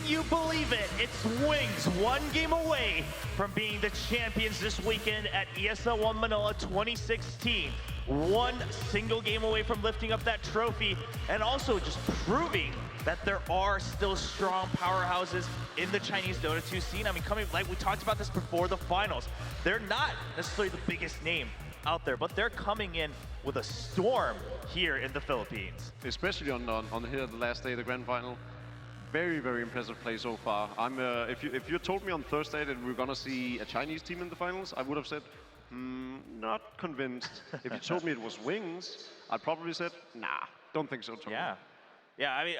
Can you believe it? It's Wings, one game away from being the champions this weekend at ESL One Manila 2016. One single game away from lifting up that trophy and also just proving that there are still strong powerhouses in the Chinese Dota 2 scene. I mean, like we talked about this before the finals, they're not necessarily the biggest name out there, but they're coming in with a storm here in the Philippines. Especially on here the last day of the grand final. Very, very impressive play so far. If you told me on Thursday that we were gonna see a Chinese team in the finals, I would have said, not convinced. If you told me it was Wings, I'd probably said, nah, don't think so, Tom. Yeah, I mean,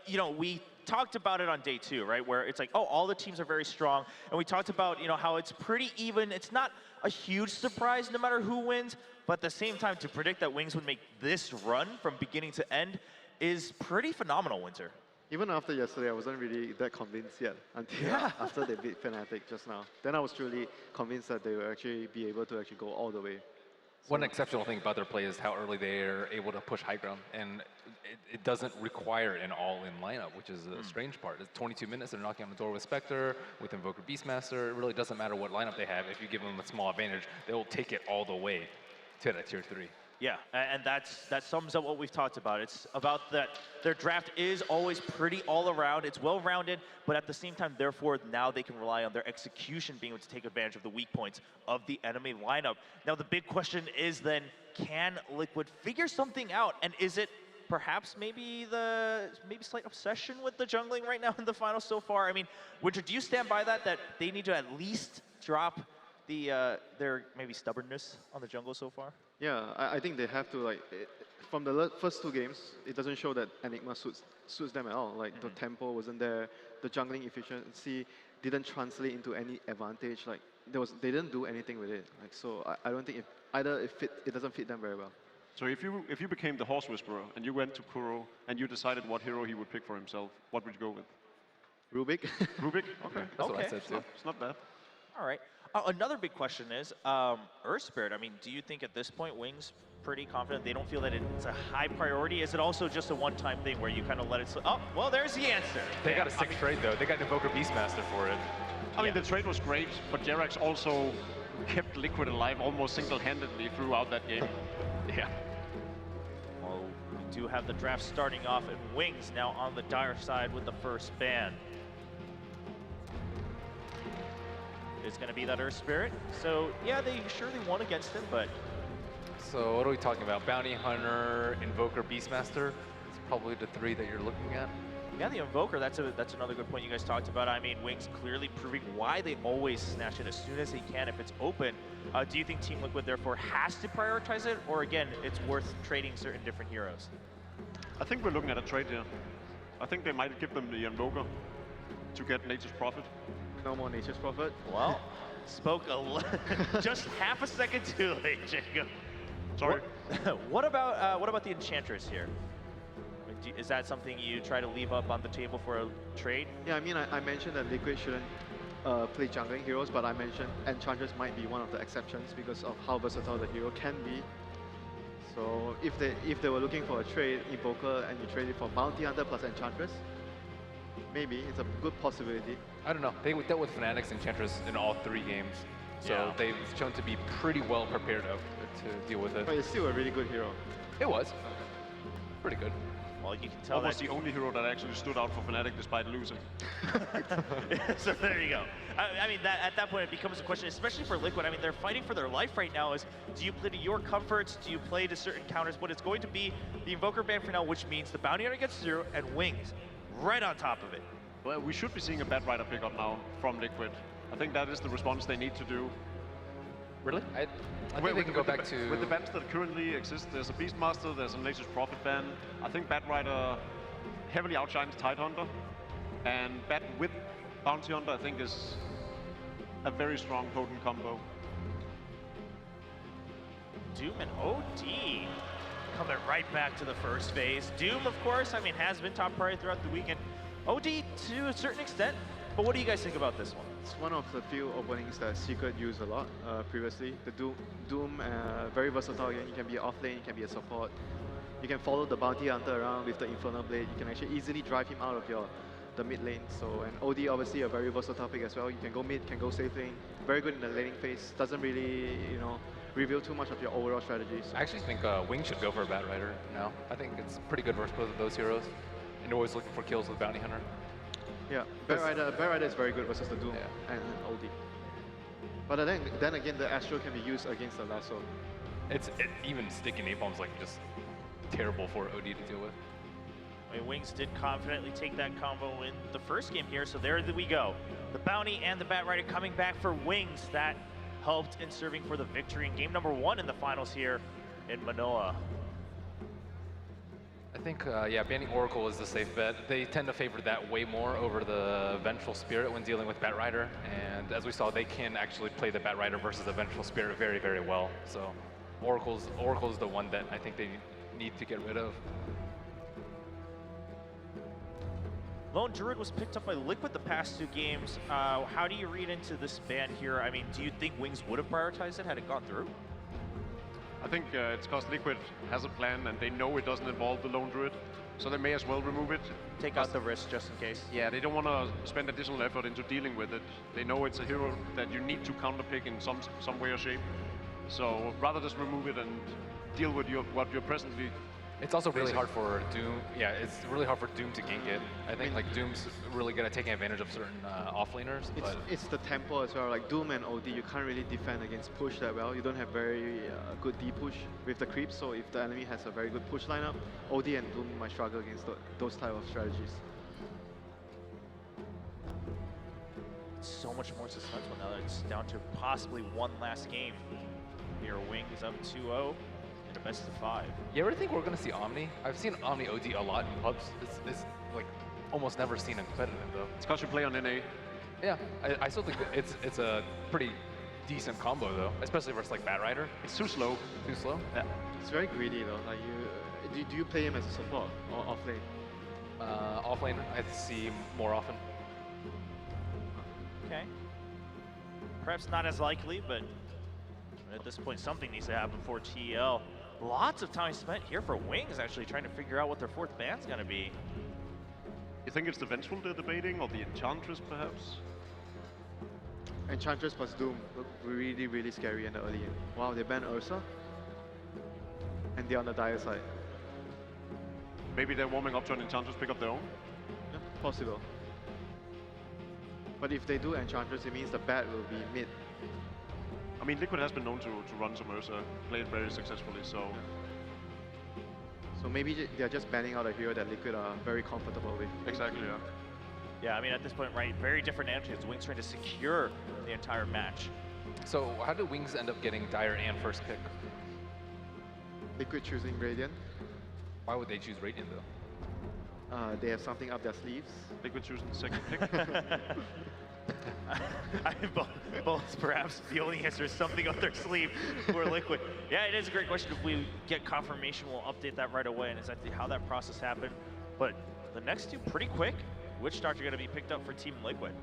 you know, we talked about it on day 2, right? Where it's like, oh, all the teams are very strong. And we talked about, you know, how it's pretty even. It's not a huge surprise no matter who wins. But at the same time, to predict that Wings would make this run from beginning to end is pretty phenomenal, Winter. Even after yesterday, I wasn't really that convinced yet until after they beat Fnatic just now. Then I was truly convinced that they will actually be able to actually go all the way. So one exceptional thing about their play is how early they are able to push high ground, and it doesn't require an all-in lineup, which is a strange part. It's 22 minutes, they're knocking on the door with Spectre, with Invoker Beastmaster. It really doesn't matter what lineup they have. If you give them a small advantage, they will take it all the way to that tier 3. Yeah, and that sums up what we've talked about. It's about that their draft is always pretty all around. It's well-rounded, but at the same time, therefore, now they can rely on their execution being able to take advantage of the weak points of the enemy lineup. Now, the big question is then, can Liquid figure something out? And is it perhaps maybe slight obsession with the jungling right now in the finals so far? I mean, Winter, do you stand by that they need to at least drop their maybe stubbornness on the jungle so far? yeah, I think they have to, like, from the first 2 games, it doesn't show that Enigma suits them at all. Like, the tempo wasn't there, the jungling efficiency didn't translate into any advantage. Like, they didn't do anything with it. Like, so I don't think it doesn't fit them very well. So if you became the Horse Whisperer and you went to Kuro and you decided what hero he would pick for himself, what would you go with? Rubik? Rubik? Okay. That's what I said too. It's not bad. All right. Another big question is, Earth Spirit, I mean, do you think at this point Wings pretty confident? They don't feel that it's a high priority? Is it also just a one-time thing where you kind of let it slip? Oh, well, there's the answer. They got a 6th trade though. They got Invoker Beastmaster for it. I mean, the trade was great, but Jerax also kept Liquid alive almost single-handedly throughout that game. Yeah. Well, we do have the draft starting off, and Wings now on the dire side with the first ban. It's going to be that Earth Spirit. So, yeah, they surely won against him, but... So what are we talking about? Bounty Hunter, Invoker, Beastmaster? It's probably the 3 that you're looking at. Yeah, the Invoker, that's another good point you guys talked about. I mean, Wings clearly proving why they always snatch it as soon as they can if it's open. Do you think Team Liquid, therefore, has to prioritize it? Or, again, it's worth trading certain different heroes? I think we're looking at a trade here. I think they might give them the Invoker to get Nature's Prophet. No more Nature's Prophet? Well, spoke just half a second too late, Jacob. Sorry. What about the Enchantress here? Is that something you try to leave up on the table for a trade? Yeah, I mean, I mentioned that Liquid shouldn't play jungling heroes, but I mentioned Enchantress might be one of the exceptions because of how versatile the hero can be. So if they were looking for a trade, Invoker, and you trade it for Bounty Hunter plus Enchantress, maybe it's a good possibility. I don't know. They dealt with Fnatic's Enchantress in all 3 games. So they've shown to be pretty well prepared to deal with it. But it's still a really good hero. It was. Pretty good. Well, you can tell Almost the only hero that actually stood out for Fnatic despite losing. So there you go. I mean, at that point, it becomes a question, especially for Liquid. I mean, they're fighting for their life right now. Do you play to your comforts? Do you play to certain counters? But it's going to be the Invoker ban for now, which means the Bounty Hunter gets 0 and Wings right on top of it. Well, we should be seeing a Bat Rider pickup now from Liquid. I think that is the response they need to do. Really? I think they can go back to... With the bans that currently exist, there's a Beastmaster, there's a Nature's Prophet ban. I think Bat Rider heavily outshines Tidehunter. And Bat with Bounty Hunter, I think, is a very strong, potent combo. Doom and OD coming right back to the first phase. Doom, of course, I mean, has been top priority throughout the weekend. OD to a certain extent, but what do you guys think about this one? It's one of the few openings that Secret used a lot previously. The Doom, very versatile again. You can be off lane, you can be a support. You can follow the Bounty Hunter around with the Infernal Blade. You can actually easily drive him out of your the mid lane. So, and OD obviously a very versatile pick as well. You can go mid, can go safe lane. Very good in the laning phase. Doesn't really, reveal too much of your overall strategies. I actually think Wing should go for a Bat Rider now. I think it's pretty good versus both of those heroes. And always looking for kills with Bounty Hunter. Yeah, Bat Rider is very good versus the Doom and OD. But then again, the Astro can be used against the Lasso. Even sticking napalm's like just terrible for OD to deal with. I mean, Wings did confidently take that combo in the first game here, so there we go. The Bounty and the Bat Rider coming back for Wings. That helped in serving for the victory in game number 1 in the finals here in Manoa. I think, yeah, banning Oracle is the safe bet. They tend to favor that way more over the Vengeful Spirit when dealing with Bat Rider. And as we saw, they can actually play the Bat Rider versus the Vengeful Spirit very, very well. So Oracle's the one that I think they need to get rid of. Lone Druid was picked up by Liquid the past 2 games. How do you read into this ban here? I mean, do you think Wings would have prioritized it had it gone through? I think it's because Liquid has a plan and they know it doesn't involve the Lone Druid, so they may as well remove it. Take out the risk just in case. Yeah, they don't want to spend additional effort into dealing with it. They know it's a hero that you need to counterpick in some way or shape. So rather just remove it and deal with what you're presently. It's also really hard for Doom. Yeah, it's really hard for Doom to gank it. I think like Doom's really good at taking advantage of certain offlaners. It's the tempo as well. Like Doom and OD, you can't really defend against push that well. You don't have very good D push with the creeps. So if the enemy has a very good push lineup, OD and Doom might struggle against those type of strategies. So much more suspenseful now that it's down to possibly one last game. Here, Wings up 2-0. In a best of 5. You ever think we're going to see Omni? I've seen Omni OD a lot in pubs. It's like almost never seen in competitive though. It's because you play on NA. Yeah, I still think it's a pretty decent combo though, especially versus like Bat Rider. It's too slow. Too slow? Yeah. It's very greedy though. Like do you play him as a support or off lane? Off lane, I see more often. Okay. Perhaps not as likely, but at this point, something needs to happen for TL. Lots of time spent here for Wings, actually trying to figure out what their 4th ban's going to be. You think it's the Vengeful they're debating, or the Enchantress, perhaps? Enchantress plus Doom look really, really scary in the early game. Wow, they banned Ursa. And they're on the dire side. Maybe they're warming up to an Enchantress pick up their own? Yeah, possible. But if they do Enchantress, it means the bat will be mid. I mean, Liquid has been known to run some Ursa, play it very successfully, so... Yeah. So maybe they're just banning out a hero that Liquid are very comfortable with. Exactly, yeah. Yeah, I mean, at this point, right, very different energies. Wings trying to secure the entire match. So how did Wings end up getting Dire and first pick? Liquid choosing Radiant. Why would they choose Radiant though? They have something up their sleeves. Liquid choosing the second pick. I think both perhaps the only answer is something up their sleeve for Liquid. Yeah, it is a great question. If we get confirmation, we'll update that right away and exactly how that process happened. But the next 2 pretty quick. Which starts are going to be picked up for Team Liquid?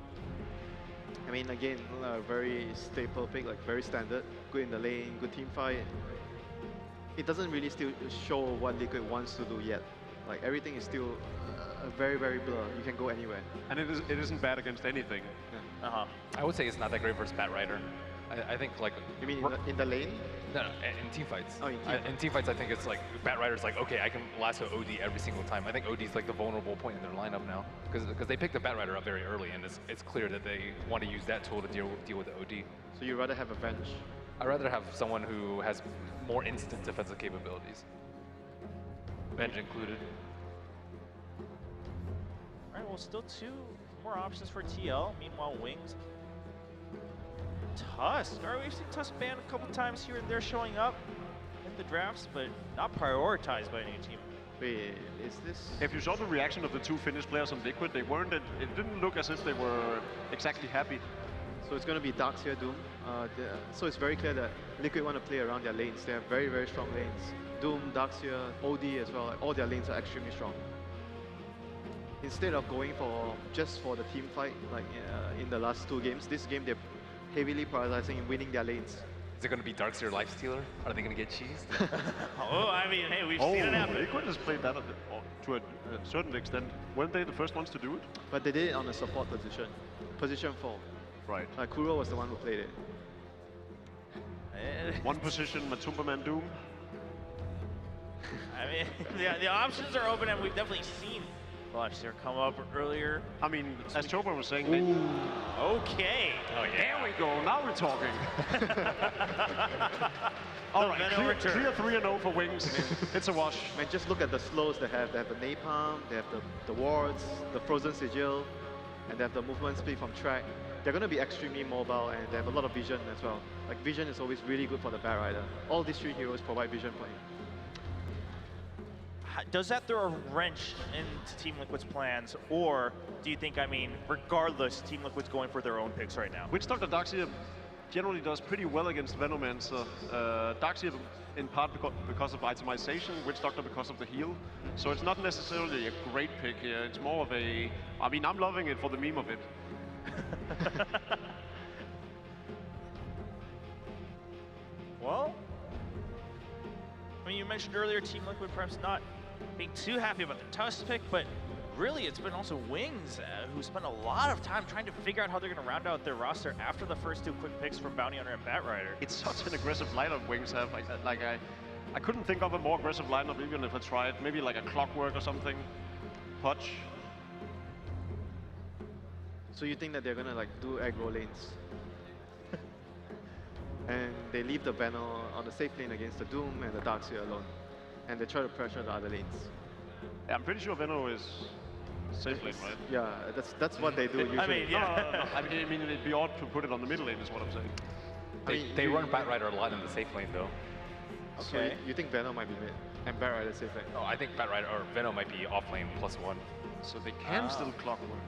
I mean, again, a very staple pick, like very standard. Good in the lane, good team fight. It doesn't really still show what Liquid wants to do yet. Like everything is still very, very blur. You can go anywhere. And it isn't bad against anything. Uh-huh. I would say it's not that great versus Bat Rider. I think like... You mean in the lane? No, in team fights. Oh, in team fights, I think it's like Bat Rider's like, okay, I can lasso OD every single time. I think OD's like the vulnerable point in their lineup now because they picked the Bat Rider up very early, and it's clear that they want to use that tool to deal with the OD. So you'd rather have a Venge? I'd rather have someone who has more instant defensive capabilities, Venge included. All right, well, still 2 more options for TL. Meanwhile, Wings. Tusk. All right, we've seen Tusk banned a couple times here and there showing up in the drafts, but not prioritized by any team. Wait, is this? If you saw the reaction of the 2 Finnish players on Liquid, they weren't. It didn't look as if they were exactly happy. So it's going to be Darks here, Doom. So it's very clear that Liquid want to play around their lanes. They have very, very strong lanes. Doom, Darkseer, OD as well. Like, all their lanes are extremely strong. Instead of going just for the team fight, like in the last 2 games, this game they're heavily prioritizing winning their lanes. Is it going to be Darkseer Lifestealer? Are they going to get cheesed? Oh, I mean, hey, we've Oh, seen it happen. Liquid has played that to a certain extent. Weren't they the first ones to do it? But they did it on a support position. Position 4. Right. Kuro was the one who played it. One position, Matumba Man Doom. I mean, the options are open, and we've definitely seen Lifestealer come up earlier. I mean, as Chopa was saying, they, Okay. Oh, there we go, now we're talking. All right, clear 3-0 for Wings. It's a wash. Man, just look at the slows they have. They have the Napalm, they have the wards, the Frozen Sigil, and they have the movement speed from track. They're going to be extremely mobile, and they have a lot of vision as well. Like, vision is always really good for the Bat Rider. All these 3 heroes provide vision for him. Does that throw a wrench into Team Liquid's plans, or do you think, I mean, regardless, Team Liquid's going for their own picks right now? Witch Doctor Darkseer generally does pretty well against Venomancer. Darkseer in part because of itemization, Witch Doctor because of the heal. So it's not necessarily a great pick here. It's more of a, I mean, I'm loving it for the meme of it. Well, I mean, you mentioned earlier Team Liquid perhaps not being too happy about their Tusk pick, but really it's been also Wings who spent a lot of time trying to figure out how they're going to round out their roster after the first 2 quick picks from Bounty Hunter and Bat Rider. It's such an aggressive lineup Wings have. I couldn't think of a more aggressive lineup even if I tried. Maybe like a Clockwork or something. Punch. So you think that they're going to like do aggro lanes? And they leave the banner on the safe lane against the Doom and the Darkseer alone. And they try to pressure the other lanes. Yeah, I'm pretty sure Veno is safe lane, right? Yeah, that's what they do usually. I mean, yeah. No. I mean, it'd be odd to put it on the middle lane is what I'm saying. They run Bat Rider a lot in the safe lane, though. So Okay. you think Venom might be mid and Bat Rider safe lane? Oh, I think Bat Rider or Venom might be off lane +1. So they can still Clockwork.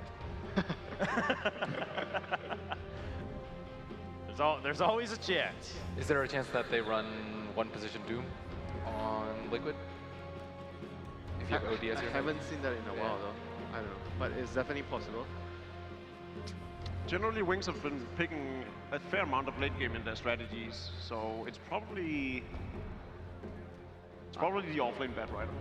There's always a chance. Is there a chance that they run 1 position Doom on Liquid? If you have ODS I here? haven't seen that in a while though. I don't know, but it's definitely possible. Generally, Wings have been picking a fair amount of late game in their strategies, so it's probably the offlane Bat Rider.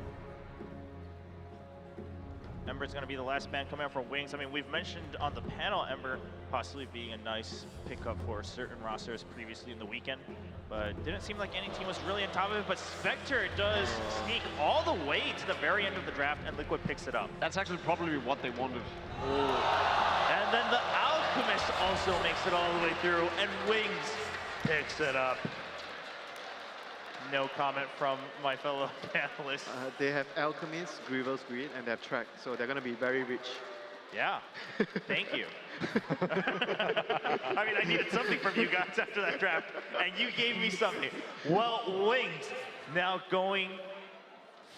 Ember's going to be the last man coming out from Wings. I mean, we've mentioned on the panel Ember possibly being a nice pickup for certain rosters previously in the weekend, but didn't seem like any team was really on top of it. But Spectre does sneak all the way to the very end of the draft, and Liquid picks it up. That's actually probably what they wanted. And then the Alchemist also makes it all the way through, and Wings picks it up. No comment from my fellow panelists. They have Alchemist, Grievous Greed, and they have Track, so they're going to be very rich. Yeah, thank you. I mean, I needed something from you guys after that draft, and you gave me something. Well, Wings now going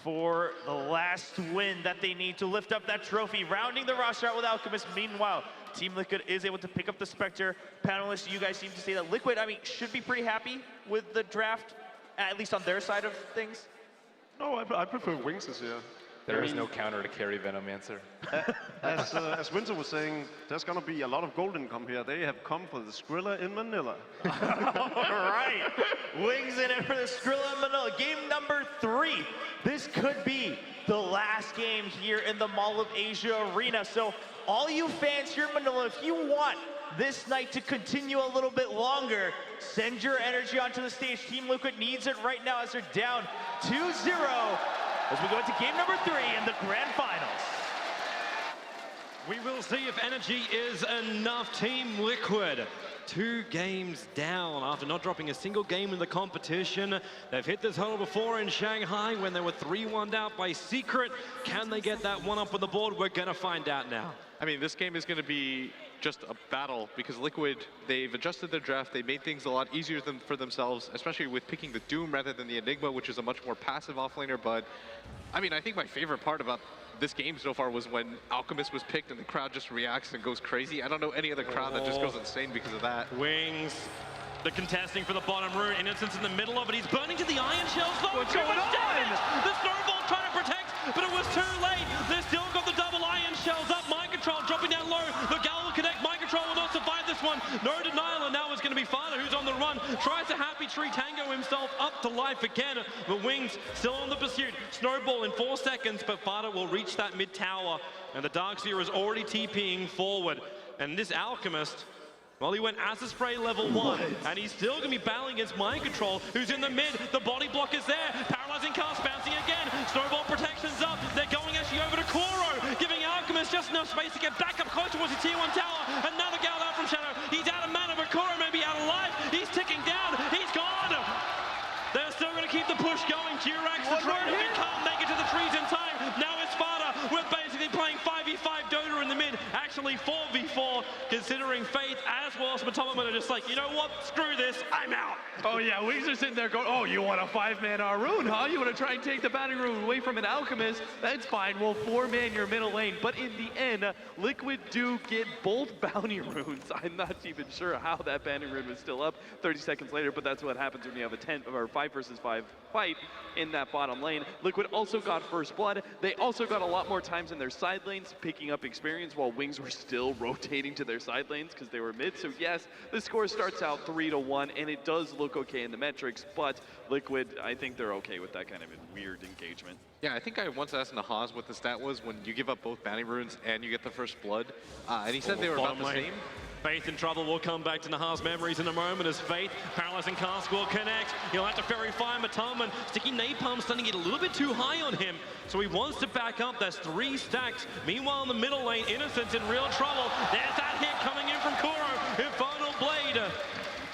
for the last win that they need to lift up that trophy, rounding the roster out with Alchemist. Meanwhile, Team Liquid is able to pick up the Spectre. Panelists, you guys seem to say that Liquid, I mean, should be pretty happy with the draft, at least on their side of things. No, I prefer Wings this year. There is no counter to carry Venomancer. As Winter was saying, there's going to be a lot of gold income here. They have come for the Skrilla in Manila. All right, Wings in it for the Skrilla in Manila. Game number 3. This could be the last game here in the Mall of Asia Arena. So all you fans here in Manila, if you want this night to continue a little bit longer, send your energy onto the stage. Team Liquid needs it right now as they're down 2-0 as we go into game number 3 in the grand finals. We will see if energy is enough. Team Liquid, 2 games down after not dropping a single game in the competition. They've hit this hurdle before in Shanghai when they were 3-1 out by Secret. Can they get that one up on the board? We're going to find out now. I mean, this game is going to be just a battle because Liquid, they've adjusted their draft. They made things a lot easier for themselves, especially with picking the Doom rather than the Enigma, which is a much more passive offlaner. But, I mean, I think my favorite part about this game so far was when Alchemist was picked and the crowd just reacts and goes crazy. I don't know any other crowd that just goes insane because of that. Wings, the contesting for the bottom rune. Innocence in the middle of it. He's burning to the iron shells. What's Too going much on? damage. The snowball trying to protect, but it was too late. They still got the double iron shells up. Mind control dropping down low. The Gal will connect. Mind control will not survive this one. No denial, and now it's going to be Father who's on the run. Tries to happy victory tango himself up to life again. The Wings still on the pursuit. Snowball in 4 seconds, but Fada will reach that mid tower. And the Darkseer is already TPing forward. And this Alchemist, well, he went Acid Spray level 1, and he's still going to be battling against Mind Control, who's in the mid. The body block is there. Paralyzing cast bouncing again. Snowball protection's up. They're going actually over to Koro, giving Alchemist just enough space to get back up close towards the tier 1 tower. Another gal out from Shadow. He's out of mana, but Koro may be out of life. He's ticking down. He's gone. They're still going to keep the push going. Jirax the Trojan can't make it to the trees in time. Now it's Sparta. We're basically playing 5v5 Dota in the mid. Actually 4v4, considering Faith as well as Matoman are just like, you know what, screw this, I'm out. Oh yeah, Wings are sitting there going, oh, you want a 5-man Arun, huh? You want to try and take the bounty rune away from an Alchemist? That's fine, we'll 4-man your middle lane. But in the end, Liquid do get both bounty runes. I'm not even sure how that bounty rune was still up 30 seconds later, but that's what happens when you have a 10 or 5 versus 5 fight in that bottom lane. Liquid also got first blood. They also got a lot more times in their side lanes, picking up experience while Wings were still rotating to their side lanes because they were mid. So yes, the score starts out 3-1, and it does look okay in the metrics, but Liquid, I think they're okay with that kind of a weird engagement. Yeah, I think I once asked Nahaz what the stat was when you give up both bounty runes and you get the first blood, and he said they were about the same. Faith in trouble. We'll come back to Nahas memories in a moment as Faith, Paralyzing Cast will connect. He'll have to Fairy Fire Matoman. Sticky Napalm starting to get a little bit too high on him. So he wants to back up. There's 3 stacks. Meanwhile, in the middle lane, Innocent's in real trouble. There's that hit coming in from Kuro. Infernal Blade.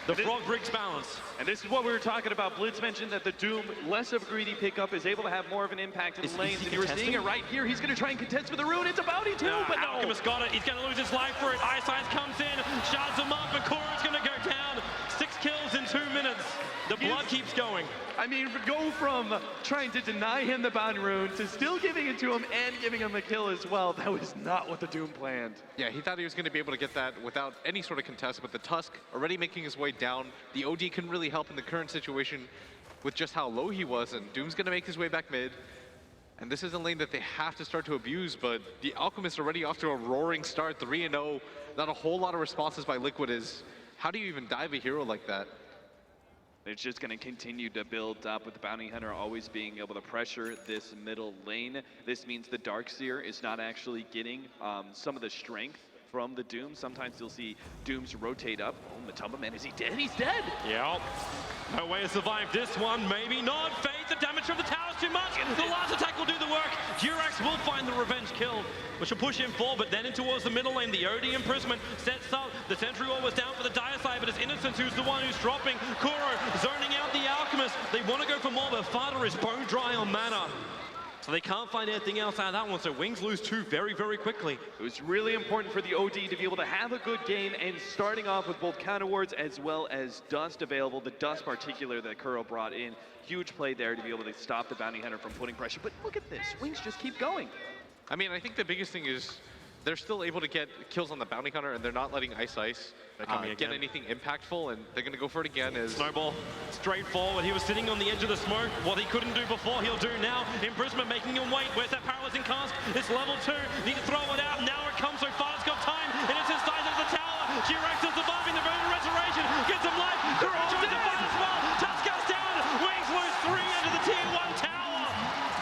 The Frog breaks balance. And this is what we were talking about. Blitz mentioned that the Doom, less of a greedy pickup, is able to have more of an impact in the lanes. And you were seeing it right here. He's going to try and contest with the rune. It's a bounty too, but no. Alchemist got it. He's going to lose his life for it. Ice Ice comes in, shards him up, and Koro's going to go down. 6 kills in 2 minutes. The blood keeps going. I mean, go from trying to deny him the bounty rune to still giving it to him and giving him the kill as well. That was not what the Doom planned. Yeah, he thought he was going to be able to get that without any sort of contest, but the Tusk already making his way down. The OD couldn't really help in the current situation with just how low he was, and Doom's going to make his way back mid. And this is a lane that they have to start to abuse, but the Alchemist already off to a roaring start, 3-0. Not a whole lot of responses by Liquid is, how do you even dive a hero like that? It's just going to continue to build up with the Bounty Hunter always being able to pressure this middle lane. This means the Darkseer is not actually getting some of the strength from the Doom. Sometimes you'll see Dooms rotate up. Oh, Matumba, man, is he dead? He's dead! Yep. No way to survive this one. Maybe not. Faith, the damage from the tower's too much. The last attack will do the work. Jirax will find the revenge kill, which will push him forward, but then in towards the middle lane. The OD imprisonment sets up. The Sentry Wall was down for the dire side, but it's Innocence who's the one who's dropping. Kuro zoning out the Alchemist. They want to go for more, but Fada is bone dry on mana. So they can't find anything else out of that one, so Wings lose 2 very, very quickly. It was really important for the OD to be able to have a good game, and starting off with both counter wards as well as Dust available. The Dust particular that Kuro brought in. Huge play there to be able to stop the Bounty Hunter from putting pressure. But look at this, Wings just keep going. I mean, I think the biggest thing is they're still able to get kills on the Bounty Hunter, and they're not letting Ice get anything impactful, and they're going to go for it again. Snowball, straightforward. He was sitting on the edge of the smoke. What he couldn't do before, he'll do now. Imprisonment making him wait. Where's that Paralyzing Cast? It's level 2. Need to throw it out. Now it comes so far. It's got time, and it's inside of the tower. Jirax is surviving the very resurrection. Gets him life. Kuro joins the fight as well. Tusk goes down. Wings lose 3 into the tier 1 tower.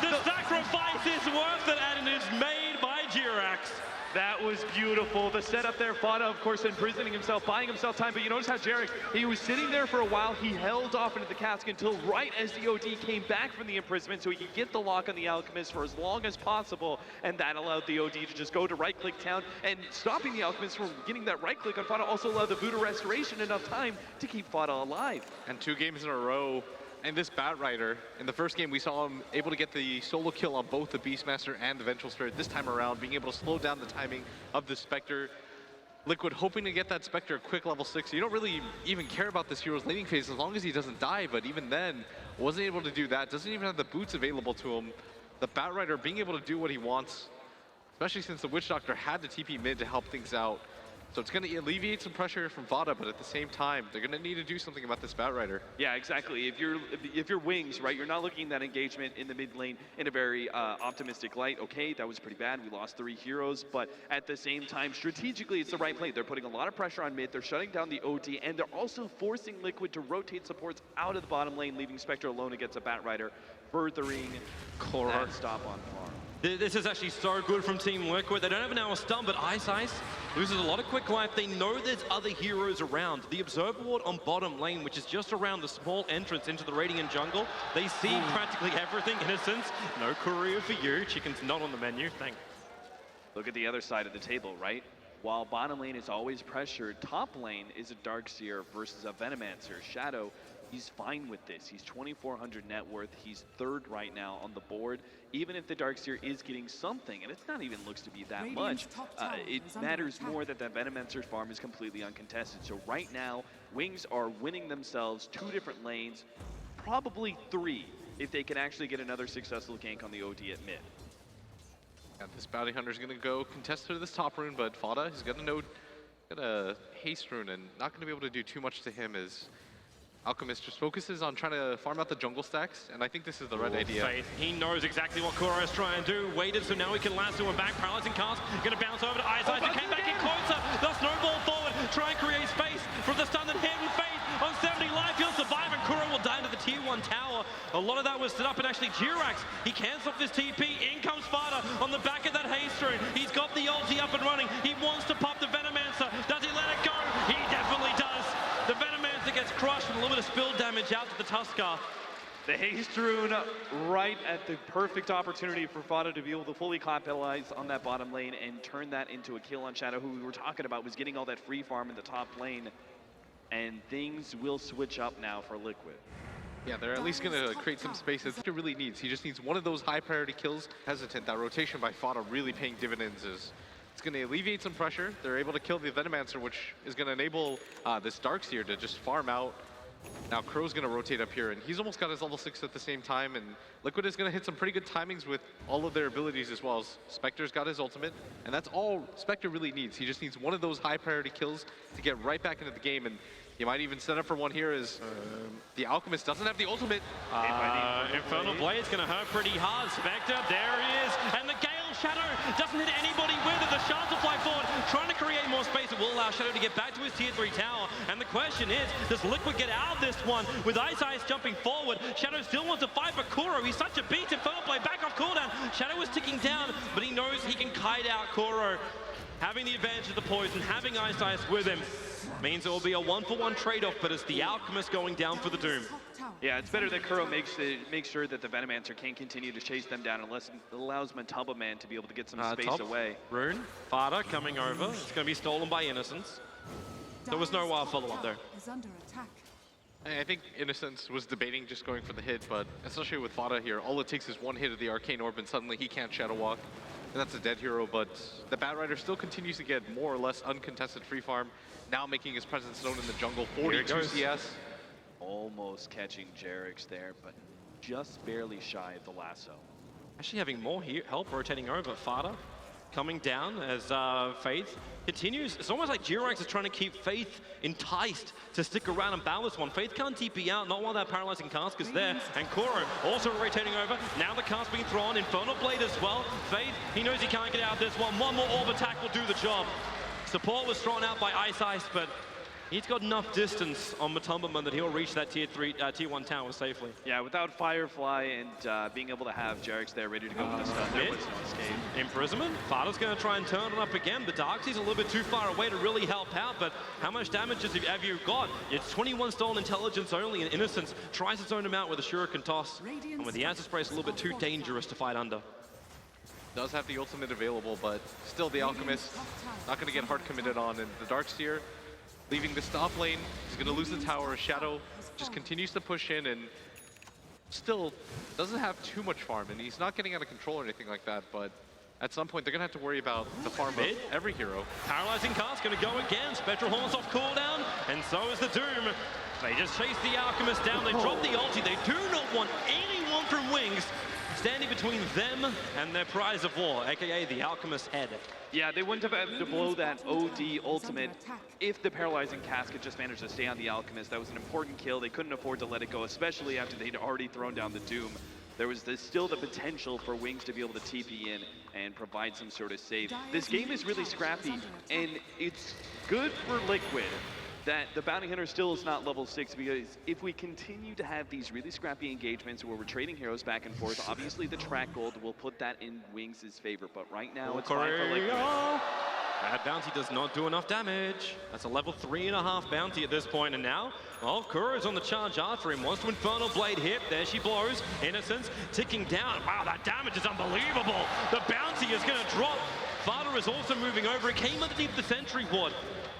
The sacrifice is worth it, and it is made by Jirax. That was beautiful. The setup there, Fada, of course, imprisoning himself, buying himself time. But you notice how Jirax, he was sitting there for a while. He held off into the cask until right as the OD came back from the imprisonment so he could get the lock on the Alchemist for as long as possible. And that allowed the OD to just go to right-click town. And stopping the Alchemist from getting that right-click on Fada also allowed the Voodoo Restoration enough time to keep Fada alive. And 2 games in a row. And this Bat Rider, in the first game, we saw him able to get the solo kill on both the Beastmaster and the Vengeful Spirit. This time around, being able to slow down the timing of the Spectre. Liquid hoping to get that Spectre a quick level 6. You don't really even care about this hero's laning phase as long as he doesn't die, but even then, wasn't able to do that. Doesn't even have the boots available to him. The Bat Rider being able to do what he wants, especially since the Witch Doctor had the TP mid to help things out. So it's going to alleviate some pressure from Vada, but at the same time, they're going to need to do something about this Batrider. Yeah, exactly. If you're Wings, right, you're not looking at that engagement in the mid lane in a very optimistic light. Okay, that was pretty bad. We lost 3 heroes, but at the same time, strategically, it's the right play. They're putting a lot of pressure on mid. They're shutting down the OT, and they're also forcing Liquid to rotate supports out of the bottom lane, leaving Spectre alone against a Batrider, furthering that stop on farm. This is actually so good from Team Liquid. They don't have an hour stun, but Ice loses a lot of quick life. They know there's other heroes around. The Observer Ward on bottom lane, which is just around the small entrance into the Radiant jungle. They see practically everything. Innocence, no courier for you. Chicken's not on the menu, thank. Look at the other side of the table, right? While bottom lane is always pressured, top lane is a Darkseer versus a Venomancer. Shadow, he's fine with this. He's 2,400 net worth. He's 3rd right now on the board. Even if the Darkseer is getting something, and it's not even looks to be that much, it matters more that that Venomancer's farm is completely uncontested. So right now, Wings are winning themselves 2 different lanes, probably 3, if they can actually get another successful gank on the OD at mid. And this Bounty Hunter is going to go contest to this top rune, but Vada, he's got a haste rune, and not going to be able to do too much to him as Alchemist just focuses on trying to farm out the jungle stacks, and I think this is the right idea. Faith, he knows exactly what Kuro is trying to do. Waited, so now he can lasso him back. Paralyzing cast, gonna bounce over to Ice. He came back in closer. The snowball forward, try and create space from the stun and hit, and Faith on 70 life, he'll survive, and Kuro will die into the tier 1 tower. A lot of that was set up, and actually Jirax, he cancels off this TP. In comes Sparta on the back of that haste rune. He's got the ulti up and running. He wants to pop the Venomancer. Does he let it go? He definitely does. The Venomancer gets crushed with a little bit of spill damage out to the Tusker. The haste rune right at the perfect opportunity for Fada to be able to fully capitalize on that bottom lane and turn that into a kill on Shadow, who we were talking about was getting all that free farm in the top lane. And things will switch up now for Liquid. Yeah, they're at least going to create some space that he really needs. He just needs one of those high priority kills. Hesitant, that rotation by Fada really paying dividends is it's going to alleviate some pressure. They're able to kill the Venomancer, which is going to enable this Darkseer to just farm out. Now Crow's going to rotate up here, and he's almost got his level 6 at the same time, and Liquid is going to hit some pretty good timings with all of their abilities as well. As Spectre's got his ultimate, and that's all Spectre really needs. He just needs one of those high priority kills to get right back into the game, and he might even set up for one here as the Alchemist doesn't have the ultimate. Infernal Blade's going to hurt pretty hard. Spectre, there he is, and the Gale Shadow doesn't hit anybody with it. The Shards will fly forward, trying to create more space. It will allow Shadow to get back to his tier 3 tower, and the question is, does Liquid get out of this one with Ice jumping forward? Shadow still wants to fight, but Kuro, he's such a beast. Infernal Blade back off cooldown. Shadow is ticking down, but he knows he can kite out Kuro. Having the advantage of the poison, having Ice with him, means it will be a 1-for-1 trade-off, but it's the Alchemist going down for the Doom. Yeah, it's better that Kuro makes sure that the Venomancer can't continue to chase them down unless it allows Matubba Man to be able to get some space away. Rune, Fada coming over. It's going to be stolen by Innocence. There was no follow-up there. I think Innocence was debating just going for the hit, but especially with Fada here, all it takes is one hit of the Arcane Orb and suddenly he can't Shadow Walk. And that's a dead hero, but the Batrider still continues to get more or less uncontested free farm, now making his presence known in the jungle. 42 CS. Almost catching Jerax there, but just barely shy of the lasso. Actually having more help rotating over. Fada coming down as Faith continues. It's almost like Jirax is trying to keep Faith enticed to stick around and battle this one. Faith can't TP out, not while that paralyzing cask is there. And Kuro also rotating over. Now the cask being thrown. Infernal Blade as well. Faith, he knows he can't get out of this one. One more orb attack will do the job. Support was thrown out by Ice, but he's got enough distance on Matumbaman that he'll reach that tier 1 tower safely. Yeah, without Firefly and being able to have Jerax there ready to go with the stun, there was no escape. Imprisonment, Fada's going to try and turn it up again. The Darkseer's a little bit too far away to really help out, but how much damage have you got? It's 21 stolen intelligence only, and Innocence tries its own amount with a Shuriken toss. And with the Answer Spray, it's a little bit too dangerous to fight under. Does have the ultimate available, but still the Alchemist not going to get hard committed on, and the Darkseer leaving the top lane. He's going to lose the tower. Shadow just continues to push in and still doesn't have too much farm, and he's not getting out of control or anything like that, but at some point they're going to have to worry about the farm of every hero. Paralyzing cast going to go again. Spectral Horns off cooldown, and so is the Doom. They just chase the Alchemist down. They drop the ulti. They do not want anyone from Wings standing between them and their prize of war, aka the Alchemist's head. Yeah, they wouldn't have been able to blow that OD ultimate if the Paralyzing Casket just managed to stay on the Alchemist. That was an important kill. They couldn't afford to let it go, especially after they'd already thrown down the Doom. There was still the potential for Wings to be able to TP in and provide some sort of save. This game is really scrappy, and it's good for Liquid that the Bounty Hunter still is not level 6, because if we continue to have these really scrappy engagements where we're trading heroes back and forth, obviously the track gold will put that in Wings' favor, but right now it's fine for Liquid. That bounty does not do enough damage. That's a level 3.5 bounty at this point, and now, well, Kuro's on the charge after him. Wants to Infernal Blade hit. There she blows. Innocence ticking down. Wow, that damage is unbelievable. The bounty is going to drop. Vada is also moving over. It came underneath the sentry ward.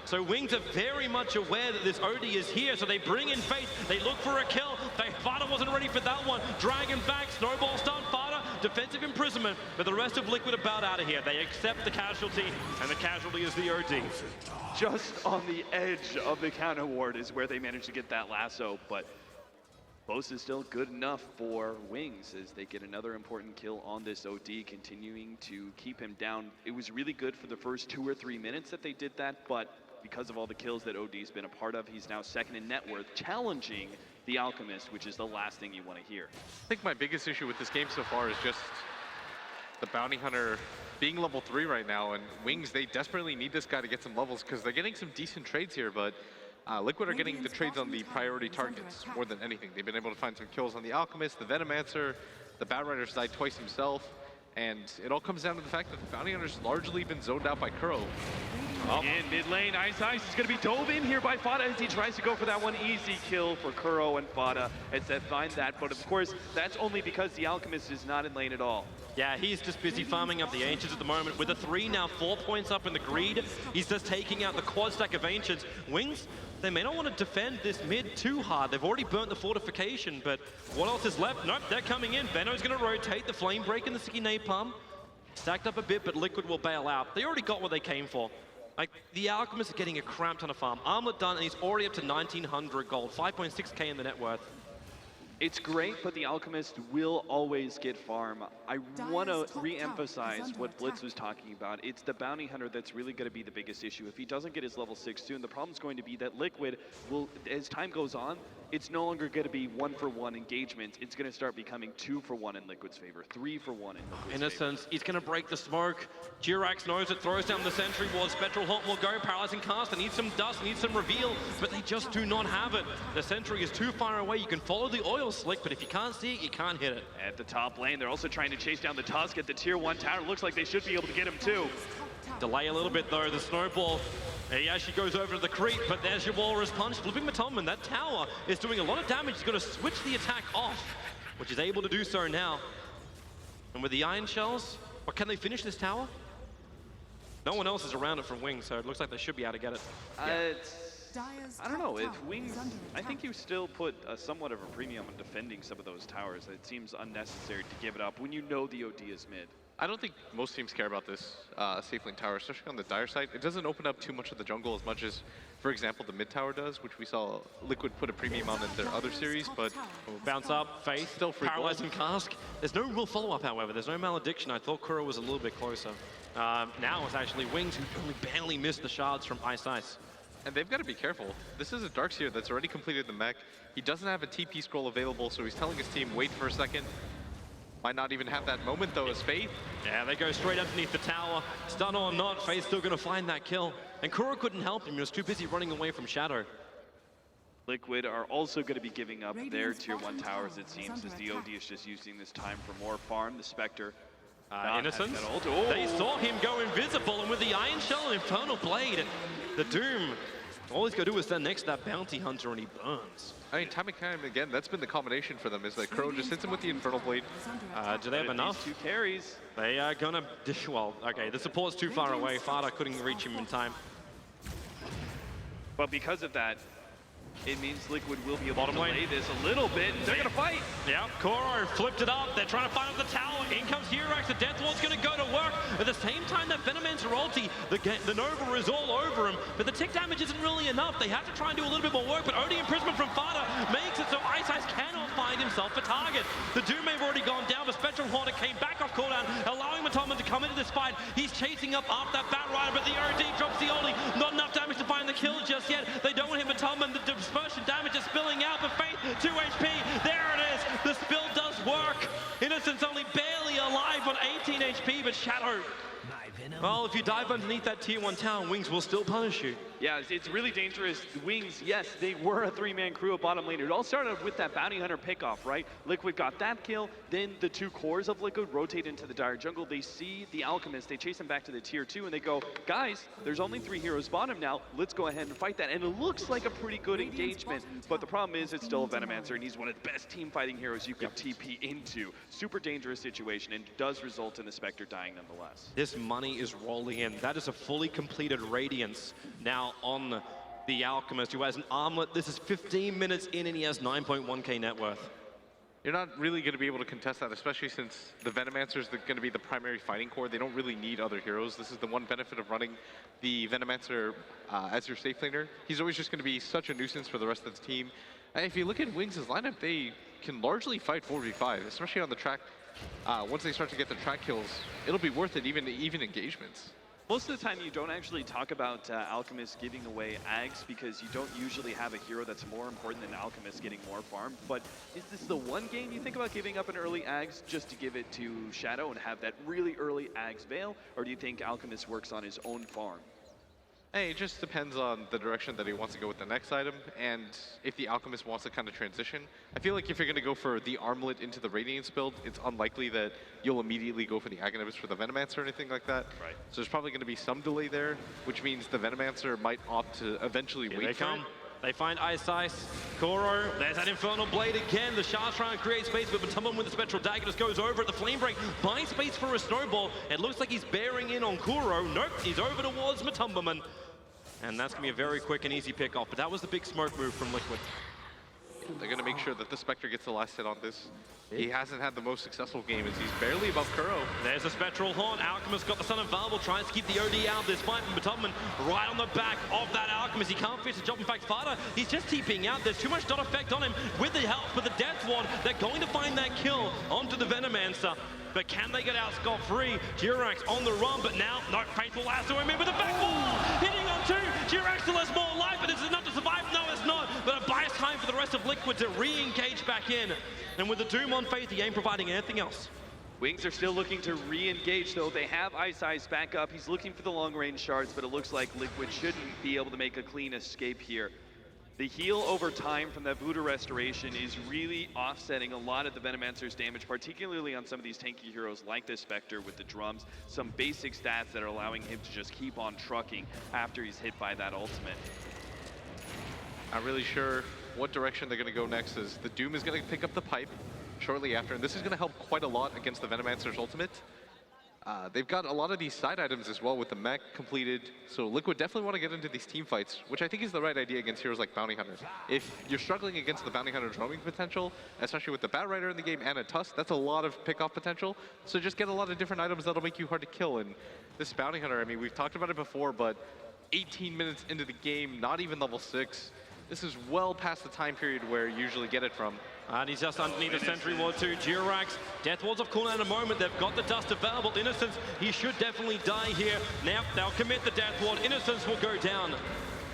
So Wings are very much aware that this OD is here, so they bring in Faith. They look for a kill. Vada wasn't ready for that one. Dragon back, snowball stun, Vada, defensive imprisonment. But the rest of Liquid are about out of here. They accept the casualty, and the casualty is the OD. Just on the edge of the counter ward is where they managed to get that lasso, but Bose is still good enough for Wings as they get another important kill on this OD, continuing to keep him down. It was really good for the first 2 or 3 minutes that they did that, but because of all the kills that OD's been a part of, he's now second in net worth, challenging the Alchemist, which is the last thing you want to hear. I think my biggest issue with this game so far is just the Bounty Hunter being level 3 right now, and Wings, they desperately need this guy to get some levels because they're getting some decent trades here, but Liquid are getting the trades on the priority targets more than anything. They've been able to find some kills on the Alchemist, the Venomancer, the Batrider's died twice himself, and it all comes down to the fact that the Bounty Hunter's largely been zoned out by Kuro. In mid lane, Ice is going to be dove in here by Fada as he tries to go for that one easy kill for Kuro and Fada as they find that. But of course, that's only because the Alchemist is not in lane at all. Yeah, he's just busy farming up the Ancients at the moment. With a 3 now, 4 points up in the greed. He's just taking out the quad stack of Ancients. Wings, they may not want to defend this mid too hard. They've already burnt the fortification, but what else is left? Nope, they're coming in. Veno's going to rotate the Flame Break and the Sticky Napalm. Stacked up a bit, but Liquid will bail out. They already got what they came for. Like, the Alchemist is getting a crap ton of farm. Armlet done, and he's already up to 1,900 gold. 5.6k in the net worth. It's great, but the Alchemist will always get farm. I want to re-emphasize what Blitz was talking about. It's the Bounty Hunter that's really going to be the biggest issue. If he doesn't get his level 6 soon, the problem's going to be that Liquid will, as time goes on, it's no longer going to be 1-for-1 engagement. It's going to start becoming 2-for-1 in Liquid's favor, 3-for-1 in Liquid's Innocence, favor. He's going to break the smoke. Jirax knows it, throws down the sentry ward. Spectral Haunt will go, paralyzing cast. They need some dust, needs some reveal, but they just do not have it. The sentry is too far away. You can follow the oil slick, but if you can't see it, you can't hit it. At the top lane, they're also trying to chase down the Tusk at the tier 1 tower. Looks like they should be able to get him too. Delay a little bit though, the snowball. He actually goes over to the creep, but there's your Walrus Punch. Flipping Matomman, that tower is doing a lot of damage. He's going to switch the attack off, which is able to do so now. And with the Iron Shells, what, can they finish this tower? No one else is around it from Wings, so it looks like they should be able to get it. I don't know, if Wings, I think you still put somewhat of a premium on defending some of those towers. It seems unnecessary to give it up when you know the OD is mid. I don't think most teams care about this safe lane tower, especially on the Dire side. It doesn't open up too much of the jungle as much as, for example, the mid tower does, which we saw Liquid put a premium on in their other series, but... Bounce up, Faith, still free paralyzing cask. There's no real follow-up, however. There's no malediction. I thought Kuro was a little bit closer. Now it's actually Wings who only barely missed the shards from Ice. And they've got to be careful. This is a Darkseer that's already completed the mech. He doesn't have a TP scroll available, so he's telling his team, wait for a second. Might not even have that moment though as Faith. Yeah, they go straight underneath the tower. Stun or not, Faith's still gonna find that kill. And Kuro couldn't help him, he was too busy running away from Shadow. Liquid are also going to be giving up their tier 1 towers, it seems, as the OD is just using this time for more farm. The Spectre. Innocence. Oh. They saw him go invisible, and with the Iron Shell and Infernal Blade, the Doom, all he's got to do is stand next to that Bounty Hunter and he burns. I mean, time and time again, that's been the combination for them, is that Kuro just hits him with the Infernal Blade. Do they have enough? 2 carries. They are gonna, well, okay, the support's too far away. Fada couldn't reach him in time. But because of that, it means Liquid will be able Bottom to lane. delay this a little bit. They're going to fight. Yeah, Koro flipped it up. They're trying to find up the tower. In comes Hurax. The Death Ward's going to go to work. At the same time, that Venomancer ulti, the Nova is all over him. But the tick damage isn't really enough. They have to try and do a little bit more work. But OD imprisonment from Fada makes it so Ice cannot find himself a target. The Doom may have already gone down, but Spectral Hornet came back off cooldown, allowing Matoman to come into this fight. He's chasing up after that Bat Rider, but the OD drops the ulti. Not enough damage to find the kill just yet. They don't want him Matoman. The dispersion damage is spilling out, but Faith, 2 HP. There it is. The spill does work. Innocence only barely alive on 18 HP, but Shadow. Well, if you dive underneath that tier 1 tower, Wings will still punish you. Yeah, it's really dangerous. Wings, yes, they were a 3-man crew at bottom lane. It all started with that Bounty Hunter pickoff, right? Liquid got that kill, then the 2 cores of Liquid rotate into the dire jungle. They see the Alchemist, they chase him back to the tier 2, and they go, guys, there's only 3 heroes bottom now. Let's go ahead and fight that. And it looks like a pretty good engagement, but the problem is it's still a Venomancer, and he's one of the best team fighting heroes you could TP into. Super dangerous situation, and does result in the Spectre dying nonetheless. This money is rolling in. That is a fully completed Radiance now on the Alchemist, who has an armlet. This is 15 minutes in, and he has 9.1k net worth. You're not really going to be able to contest that, especially since the Venomancer is going to be the primary fighting core. They don't really need other heroes. This is the one benefit of running the Venomancer as your safe laner. He's always just going to be such a nuisance for the rest of the team. And if you look at Wings' lineup, they can largely fight 4v5, especially on the track. Once they start to get the track kills, it'll be worth it, even engagements. Most of the time you don't actually talk about Alchemist giving away Ags because you don't usually have a hero that's more important than Alchemist getting more farm. But is this the one game you think about giving up an early Ags just to give it to Shadow and have that really early Ags veil? Or do you think Alchemist works on his own farm? Hey, it just depends on the direction that he wants to go with the next item, and if the Alchemist wants to kind of transition. I feel like if you're going to go for the Armlet into the Radiance build, it's unlikely that you'll immediately go for the Agonibus for the Venomancer or anything like that. Right. So there's probably going to be some delay there, which means the Venomancer might opt to eventually Here wait they for come. it. They find Ice. Koro, there's that Infernal Blade again. The Shards trying to create space, but Matoman with the Spectral Dagger just goes over at the Flame Break. Buys space for a Snowball. It looks like he's bearing in on Kuro. Nope, he's over towards Matumbaman. And that's going to be a very quick and easy pick-off, but that was the big smoke move from Liquid. They're going to make sure that the Spectre gets the last hit on this. He hasn't had the most successful game as he's barely above Kuro. There's a Spectral Horn. Alchemist got the Sun Invaluable, tries to keep the OD out of this fight. But Matumbaman right on the back of that Alchemist. He can't finish the job. In fact, Fada, he's just TPing out. There's too much dot effect on him with the help with the Death Ward. They're going to find that kill onto the Venomancer. But can they get out scot-free? Jirax on the run, but now, no, Faithful has to him in with a backball. Hitting on 2. Jirax still has more life, but is it enough to survive? No, it's not. But it buys time for the rest of Liquid to re-engage back in. And with the Doom on Faith, he ain't providing anything else. Wings are still looking to re-engage, though. They have Ice back up. He's looking for the long-range shards, but it looks like Liquid shouldn't be able to make a clean escape here. The heal over time from that Voodoo Restoration is really offsetting a lot of the Venomancer's damage, particularly on some of these tanky heroes like this Spectre with the drums. Some basic stats that are allowing him to just keep on trucking after he's hit by that ultimate. Not really sure what direction they're going to go next, as the Doom is going to pick up the pipe shortly after, and this is going to help quite a lot against the Venomancer's ultimate. They've got a lot of these side items as well with the mech completed, so Liquid definitely want to get into these team fights, which I think is the right idea against heroes like Bounty Hunter. If you're struggling against the Bounty Hunter's roaming potential, especially with the Bat Rider in the game and a Tusk, that's a lot of pick-off potential, so just get a lot of different items that'll make you hard to kill. And this Bounty Hunter, I mean, we've talked about it before, but 18 minutes into the game, not even level 6, this is well past the time period where you usually get it from. And he's just underneath the Sentry Ward too. Jirax, Death Ward's off cooldown in a moment. They've got the dust available. Innocence, he should definitely die here. Now they'll commit the Death Ward. Innocence will go down.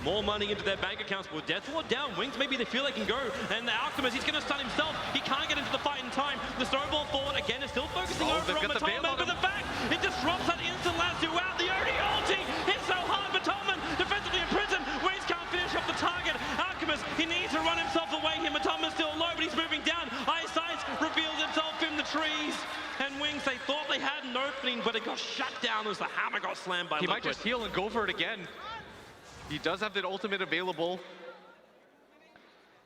More money into their bank accounts. With Death Ward down, Wings maybe they feel they can go. And the Alchemist, he's going to stun himself. He can't get into the fight in time. The Snowball forward again is still focusing over on Matoman. But the fact, it just drops that instant last two out. The OD ulti hits so hard. Matoman defensively in prison. Wings can't finish up the target. Alchemist, he needs to run himself away here. Matoman's still low, but he's moving down. Ice reveals himself in the trees. And Wings, they thought they had an opening, but it got shut down as the hammer got slammed by Liquid. He might just heal and go for it again. He does have that ultimate available,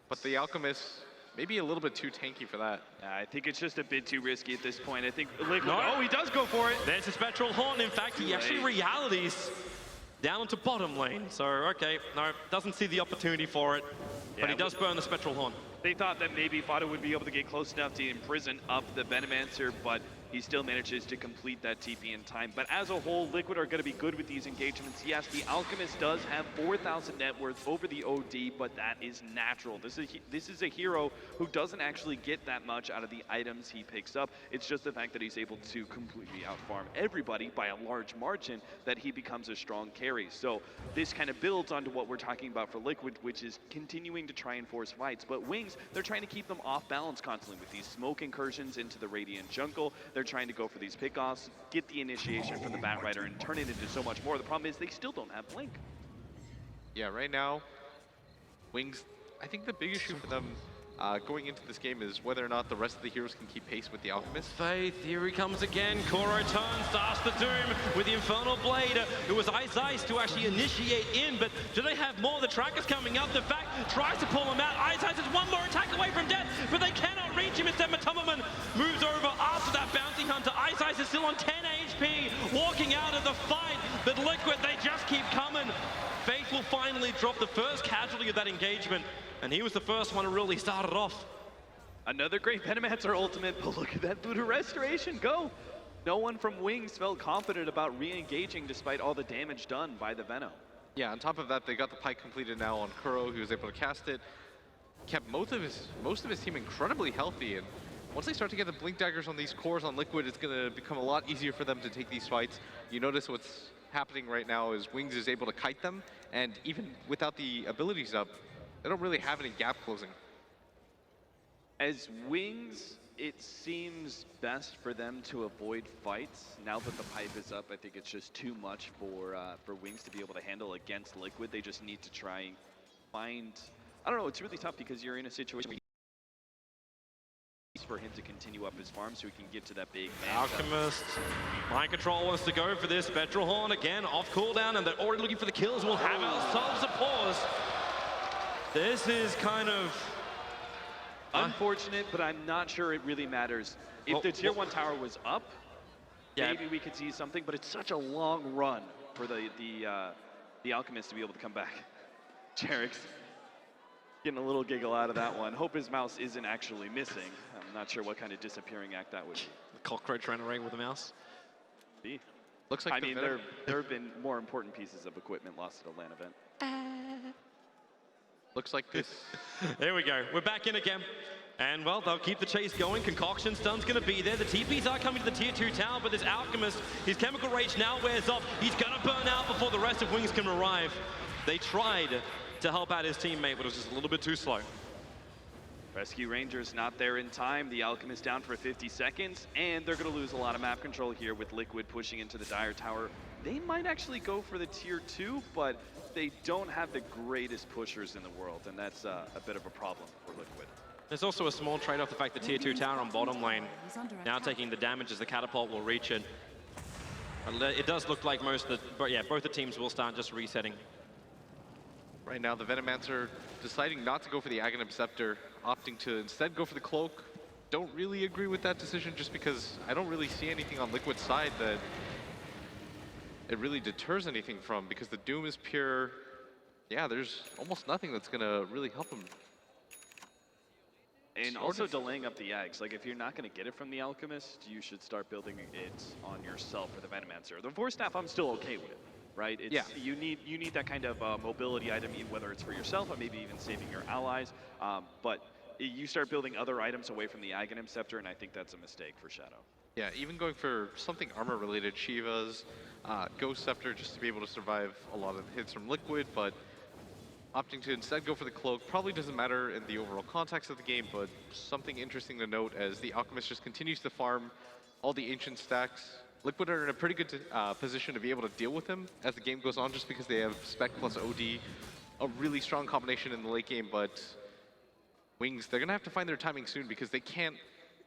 but the Alchemist maybe a little bit too tanky for that. I think it's just a bit too risky at this point. I think Liquid, No. oh, he does go for it. There's a Spectral Horn. In fact, he actually realities down onto bottom lane. So, okay, no, doesn't see the opportunity for it, but he does burn the Spectral Horn. They thought that maybe Fado would be able to get close enough to imprison up the Venomancer, but he still manages to complete that TP in time. But as a whole, Liquid are going to be good with these engagements. Yes, the Alchemist does have 4,000 net worth over the OD, but that is natural. This is a hero who doesn't actually get that much out of the items he picks up. It's just the fact that he's able to completely outfarm everybody by a large margin that he becomes a strong carry. So this kind of builds onto what we're talking about for Liquid, which is continuing to try and force fights. But Wings, they're trying to keep them off balance constantly with these smoke incursions into the Radiant jungle. They're trying to go for these pickoffs, get the initiation from the Batrider, and turn it into so much more. The problem is they still don't have Blink. Yeah, right now, Wings, I think the big issue for them going into this game is whether or not the rest of the heroes can keep pace with the Alchemist. Faith, here he comes again. Koro turns, starts the Doom with the Infernal Blade. It was Ice to actually initiate in, but do they have more? The Tracker's coming up. The fact tries to pull him out. Ice is one more attack away from death, but they cannot reach him. Instead, Matomaman moves over after that Bounty Hunter. Ice is still on 10 HP, walking out of the fight, but Liquid, they just keep coming. Faith will finally drop the first casualty of that engagement, and he was the first one to really start it off. Another great Venomancer ultimate, but look at that Buddha Restoration go. No one from Wings felt confident about re-engaging despite all the damage done by the Veno. Yeah, on top of that, they got the pike completed now on Kuro. He was able to cast it, kept most of his team incredibly healthy, and once they start to get the Blink Daggers on these cores on Liquid, it's going to become a lot easier for them to take these fights. You notice what's happening right now is Wings is able to kite them, and even without the abilities up, they don't really have any gap closing. As Wings, it seems best for them to avoid fights. Now that the pipe is up, I think it's just too much for Wings to be able to handle against Liquid. They just need to try and find, I don't know, it's really tough because you're in a situation where for him to continue up his farm so he can get to that big man. Alchemist, Mind Control wants to go for this. Spectral Horn again off cooldown, and they're already looking for the kills. We'll have ourselves a pause. This is kind of unfortunate, but I'm not sure it really matters. If the tier 1 tower was up, maybe we could see something, but it's such a long run for the Alchemist to be able to come back. Jarek's getting a little giggle out of that one. Hope his mouse isn't actually missing. I'm not sure what kind of disappearing act that would be. The cockroach ran away with a mouse. Looks like I mean, there have been more important pieces of equipment lost at a LAN event. Looks like this. There we go. We're back in again. And, well, they'll keep the chase going. Concoction Stun's going to be there. The TPs are coming to the tier 2 tower, but this Alchemist, his Chemical Rage now wears off. He's going to burn out before the rest of Wings can arrive. They tried to help out his teammate, but it was just a little bit too slow. Rescue Rangers not there in time. The Alchemist down for 50 seconds, and they're going to lose a lot of map control here with Liquid pushing into the Dire Tower. They might actually go for the tier 2, but they don't have the greatest pushers in the world, and that's a bit of a problem for Liquid. There's also a small trade-off, the fact that tier 2 tower on bottom lane now taking the damage as the catapult will reach it. It does look like both the teams will start just resetting. Right now, the Venomancer deciding not to go for the Aghanim Scepter, opting to instead go for the Cloak. Don't really agree with that decision just because I don't really see anything on Liquid's side that it really deters anything from, because the Doom is pure. Yeah, there's almost nothing that's going to really help him. And also delaying up the eggs. Like, if you're not going to get it from the Alchemist, you should start building it on yourself for the Venomancer. The Force Staff, I'm still okay with. Right? It's, you need that kind of mobility item, whether it's for yourself or maybe even saving your allies. But you start building other items away from the Aghanim Scepter, and I think that's a mistake for Shadow. Yeah, even going for something armor-related, Shiva's, Ghost Scepter, just to be able to survive a lot of hits from Liquid, but opting to instead go for the Cloak probably doesn't matter in the overall context of the game, but something interesting to note as the Alchemist just continues to farm all the ancient stacks. Liquid are in a pretty good position to be able to deal with him as the game goes on, just because they have Spec plus OD, a really strong combination in the late game, but Wings, they're going to have to find their timing soon because they can't,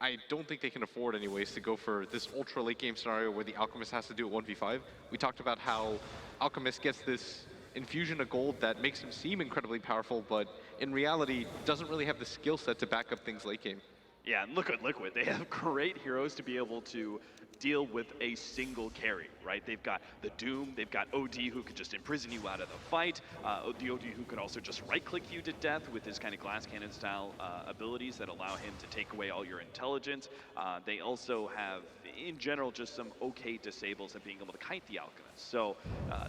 I don't think they can afford anyways to go for this ultra late game scenario where the Alchemist has to do it 1v5. We talked about how Alchemist gets this infusion of gold that makes him seem incredibly powerful, but in reality doesn't really have the skill set to back up things late game. Yeah, and look at Liquid. They have great heroes to be able to deal with a single carry, right? They've got the Doom, they've got OD who could just imprison you out of the fight, the OD who could also just right-click you to death with his kind of glass cannon style abilities that allow him to take away all your intelligence. They also have, in general, just some okay disables and being able to kite the Alchemist. So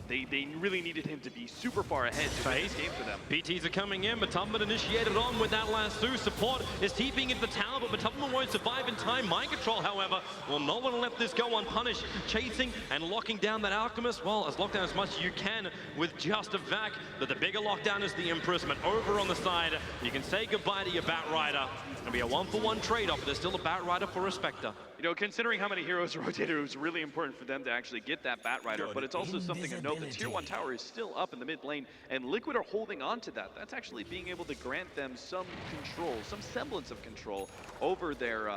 they really needed him to be super far ahead to win this game for them. BTs are coming in, Matumban initiated on with that lasso. Support is TPing into the tower, but Matumban won't survive in time. Mind Control, however, will not want to let this go unpunished. Chasing and locking down that Alchemist, well, as locked down as much as you can with just a vac. But the bigger lockdown is the imprisonment. Over on the side, you can say goodbye to your Batrider. It's going to be a 1-for-1 trade-off, but there's still a Batrider for a Spectre. You know, considering how many heroes rotated, it was really important for them to actually get that Batrider, but it's also something of note. The Tier 1 tower is still up in the mid lane, and Liquid are holding on to that. That's actually being able to grant them some control, some semblance of control over their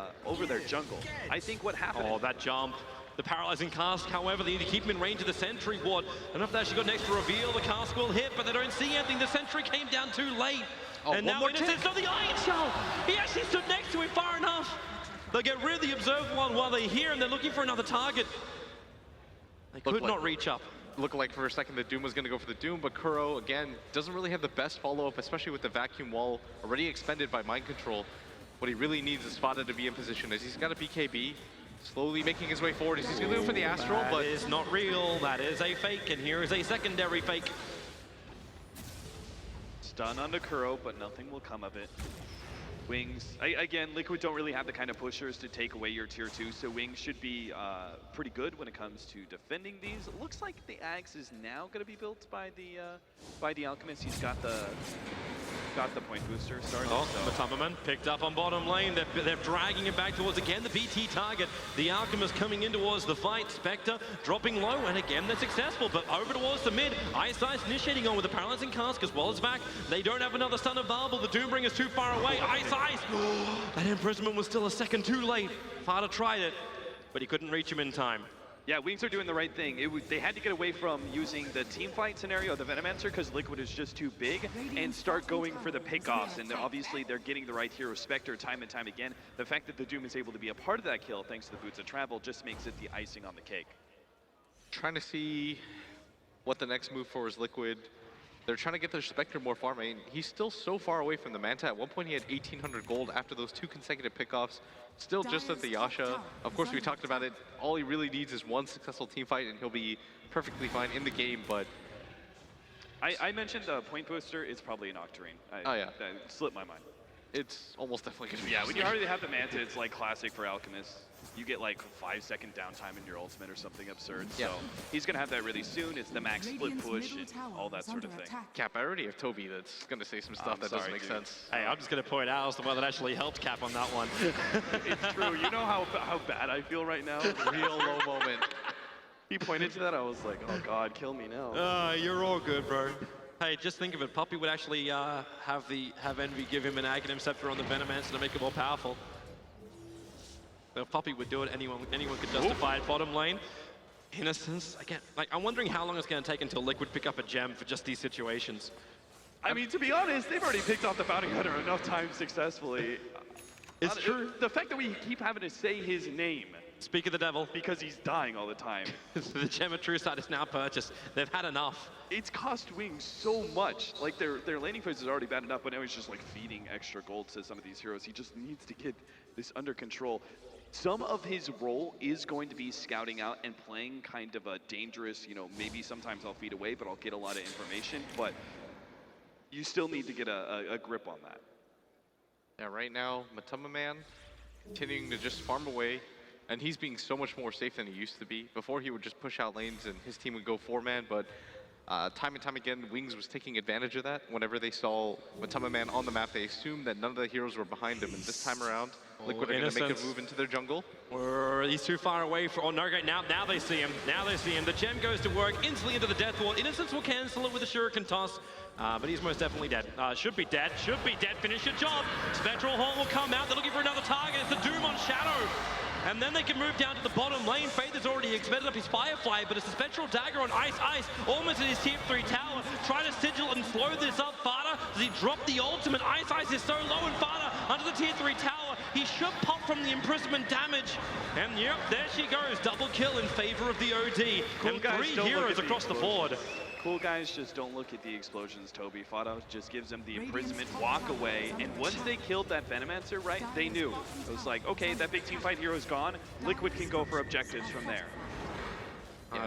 jungle. I think what happened... Oh, that jump. The paralyzing cask, however, they need to keep him in range of the sentry ward. I don't know if they actually got an extra reveal. The cask will hit, but they don't see anything. The sentry came down too late. Oh, and now Innocence on the Iron Shell. He actually stood next to him far enough. They get rid of the observed one while they're here, and they're looking for another target. They could not reach up. Looked like for a second the Doom was going to go for the Doom, but Kuro, again, doesn't really have the best follow-up, especially with the vacuum wall already expended by Mind Control. What he really needs is Spada to be in position, as he's got a BKB, slowly making his way forward. He's going to go for the Astral, but... That is not real. That is a fake, and here is a secondary fake. Stun onto Kuro, but nothing will come of it. Wings, again, Liquid don't really have the kind of pushers to take away your tier 2, so Wings should be pretty good when it comes to defending these. It looks like the Axe is now going to be built by the Alchemist. He's got the point booster started. Oh, Matumban picked up on bottom lane. They're dragging him back towards, again, the BT target. The Alchemist coming in towards the fight. Spectre dropping low, and again, they're successful. But over towards the mid, Ice initiating on with the paralyzing cask as well as back. They don't have another stun available. The Doombringer's too far away. Ice. That imprisonment was still a second too late. Fada tried it, but he couldn't reach him in time. Yeah, Wings are doing the right thing. They had to get away from using the team fight scenario, the Venomancer, because Liquid is just too big, and start going for the pickoffs. And obviously, they're getting the right hero, Spectre, time and time again. The fact that the Doom is able to be a part of that kill, thanks to the Boots of Travel, just makes it the icing on the cake. Trying to see what the next move for is Liquid. They're trying to get their Spectre more far. I mean, he's still so far away from the Manta. At one point, he had 1,800 gold after those 2 consecutive pickoffs. Still just at the Yasha. Of course, we talked about it. All he really needs is one successful team fight, and he'll be perfectly fine in the game, but... I mentioned the point booster is probably an Octarine. Oh, yeah. That slipped my mind. It's almost definitely going to be. Yeah, when you already have the Manta, it's like classic for Alchemist. You get like 5-second downtime in your ultimate or something absurd. Yeah. So he's going to have that really soon. It's the max split push and all that sort of thing. Cap, I already have Toby that's going to say some stuff that doesn't make sense. Hey, I'm just going to point out as the one that actually helped Cap on that one. It's true. You know how bad I feel right now? Real low moment. He pointed to that. I was like, oh, God, kill me now. You're all good, bro. Hey, just think of it. Puppey would actually have Envy give him an Aghanim Scepter on the Venomancer to make it more powerful. If Puppey would do it, anyone could justify it. Bottom lane, Innocence. Again, like, I'm wondering how long it's going to take until Liquid pick up a gem for just these situations. I mean, to be honest, they've already picked off the Bounty Hunter enough times successfully. It's true. The fact that we keep having to say his name. Speak of the devil. Because he's dying all the time. The Gem of True Sight is now purchased. They've had enough. It's cost Wings so much. Like, their landing phase is already bad enough, but now he's just like feeding extra gold to some of these heroes. He just needs to get this under control. Some of his role is going to be scouting out and playing kind of a dangerous, you know, maybe sometimes I'll feed away, but I'll get a lot of information. But you still need to get a grip on that. Yeah, right now, Matumban continuing to just farm away. And he's being so much more safe than he used to be. Before, he would just push out lanes and his team would go 4-man, but time and time again, Wings was taking advantage of that. Whenever they saw Matumban on the map, they assumed that none of the heroes were behind him, and this time around, Liquid are going to make a move into their jungle. Or he's too far away for, oh no, now they see him, The gem goes to work, instantly into the death wall. Innocence will cancel it with a shuriken toss. But he's most definitely dead. Should be dead, finish your job. Spectral Horn will come out, they're looking for another target. It's the Doom on Shadow. And then they can move down to the bottom lane. Faith has already expended up his Firefly, but it's a Spectral Dagger on Ice, almost in his tier 3 tower. Try to sigil and slow this up. Fada, does he drop the ultimate? Ice is so low, and Fada under the tier 3 tower. He should pop from the imprisonment damage. And yep, there she goes. Double kill in favor of the OD. Cool And guys 3 don't look heroes at the across the board. Cool guys just don't look at the explosions, Toby. Fado just gives them the imprisonment, walk away, and once they killed that Venomancer, right, they knew. It was like, okay, that big team fight hero is gone. Liquid can go for objectives from there.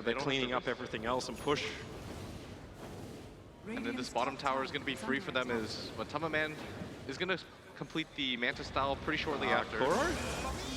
They're cleaning up everything else and push. And then this bottom tower is going to be free for them as Matama Man is going to complete the Manta style pretty shortly after. Kuro?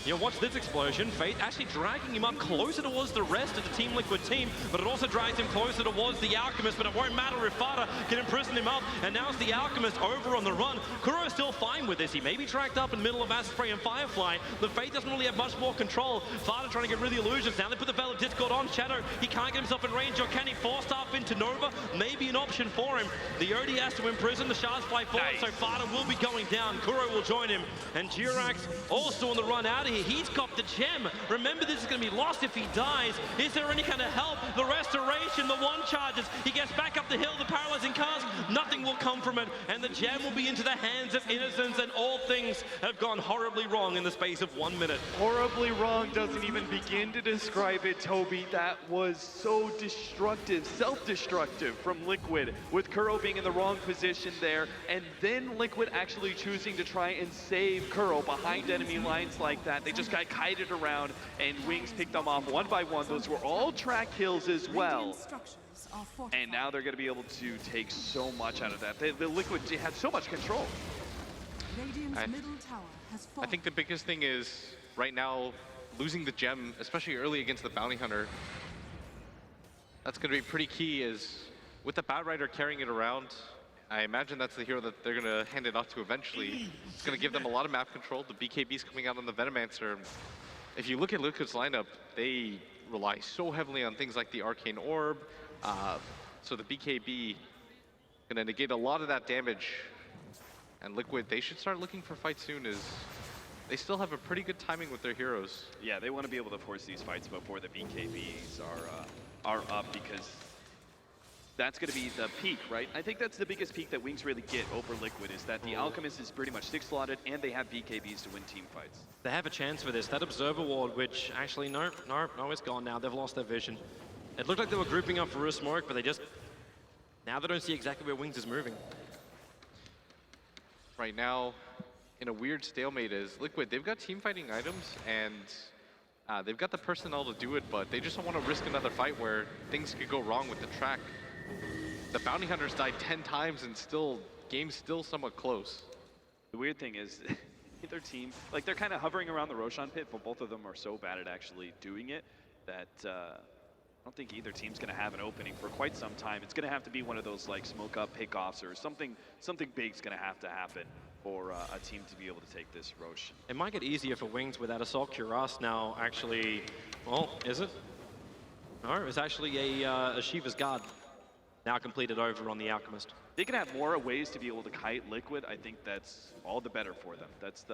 You know, watch this explosion. Fate actually dragging him up closer towards the rest of the Team Liquid team, but it also drags him closer towards the Alchemist, but it won't matter if Fada can imprison him up, and now it's the Alchemist over on the run. Kuro is still fine with this. He may be tracked up in the middle of Acid Spray and Firefly, but Fate doesn't really have much more control. Fada trying to get rid of the illusions. Now they put the Veil of Discord on Shadow. He can't get himself in range, or can he force up into Nova? Maybe an option for him. The OD has to imprison, the shards fly forward, so Fada will be going down. Kuro will join him, and Jirax also on the run out of here. He's got the gem. Remember, this is going to be lost if he dies. Is there any kind of help? The restoration, the one charges. He gets back up the hill, the paralyzing cast. Nothing will come from it, and the gem will be into the hands of innocents, and all things have gone horribly wrong in the space of 1 minute. Horribly wrong doesn't even begin to describe it, Toby. That was so destructive, self-destructive from Liquid, with Kuro being in the wrong position there, and then Liquid actually choosing to try and save Kuro behind enemy lines like that. They just got kited around, and Wings picked them off one by one. Those were all track kills as well. And now they're going to be able to take so much out of that. The Liquid had so much control. I think the biggest thing is, right now, losing the gem, especially early against the Bounty Hunter, that's going to be pretty key, is with the Bat Rider carrying it around, I imagine that's the hero that they're going to hand it off to eventually. It's going to give them a lot of map control. The BKB's coming out on the Venomancer. If you look at Liquid's lineup, they rely so heavily on things like the Arcane Orb. So the BKB going to negate a lot of that damage. And Liquid, they should start looking for fights soon, as they still have a pretty good timing with their heroes. Yeah, they want to be able to force these fights before the BKBs are up, because that's going to be the peak, right? I think that's the biggest peak that Wings really get over Liquid, is that the Alchemist is pretty much 6-slotted, and they have BKBs to win team fights. They have a chance for this. That Observer Ward, which actually, no, it's gone now. They've lost their vision. It looked like they were grouping up for a smoke, but now they don't see exactly where Wings is moving. Right now, in a weird stalemate, is Liquid, they've got team fighting items, and they've got the personnel to do it, but they just don't want to risk another fight where things could go wrong with the track. The Bounty Hunters died 10 times, and game's still somewhat close. The weird thing is, either team, like, they're kind of hovering around the Roshan pit, but both of them are so bad at actually doing it that I don't think either team's going to have an opening for quite some time. It's going to have to be one of those, like, smoke up pickoffs, or something big's going to happen for a team to be able to take this Roshan. It might get easier for Wings with that Assault Cuirass now, actually. Well, is it? No, it's actually a Shiva's Guard now completed over on the Alchemist. They can have more ways to be able to kite Liquid. I think that's all the better for them. That's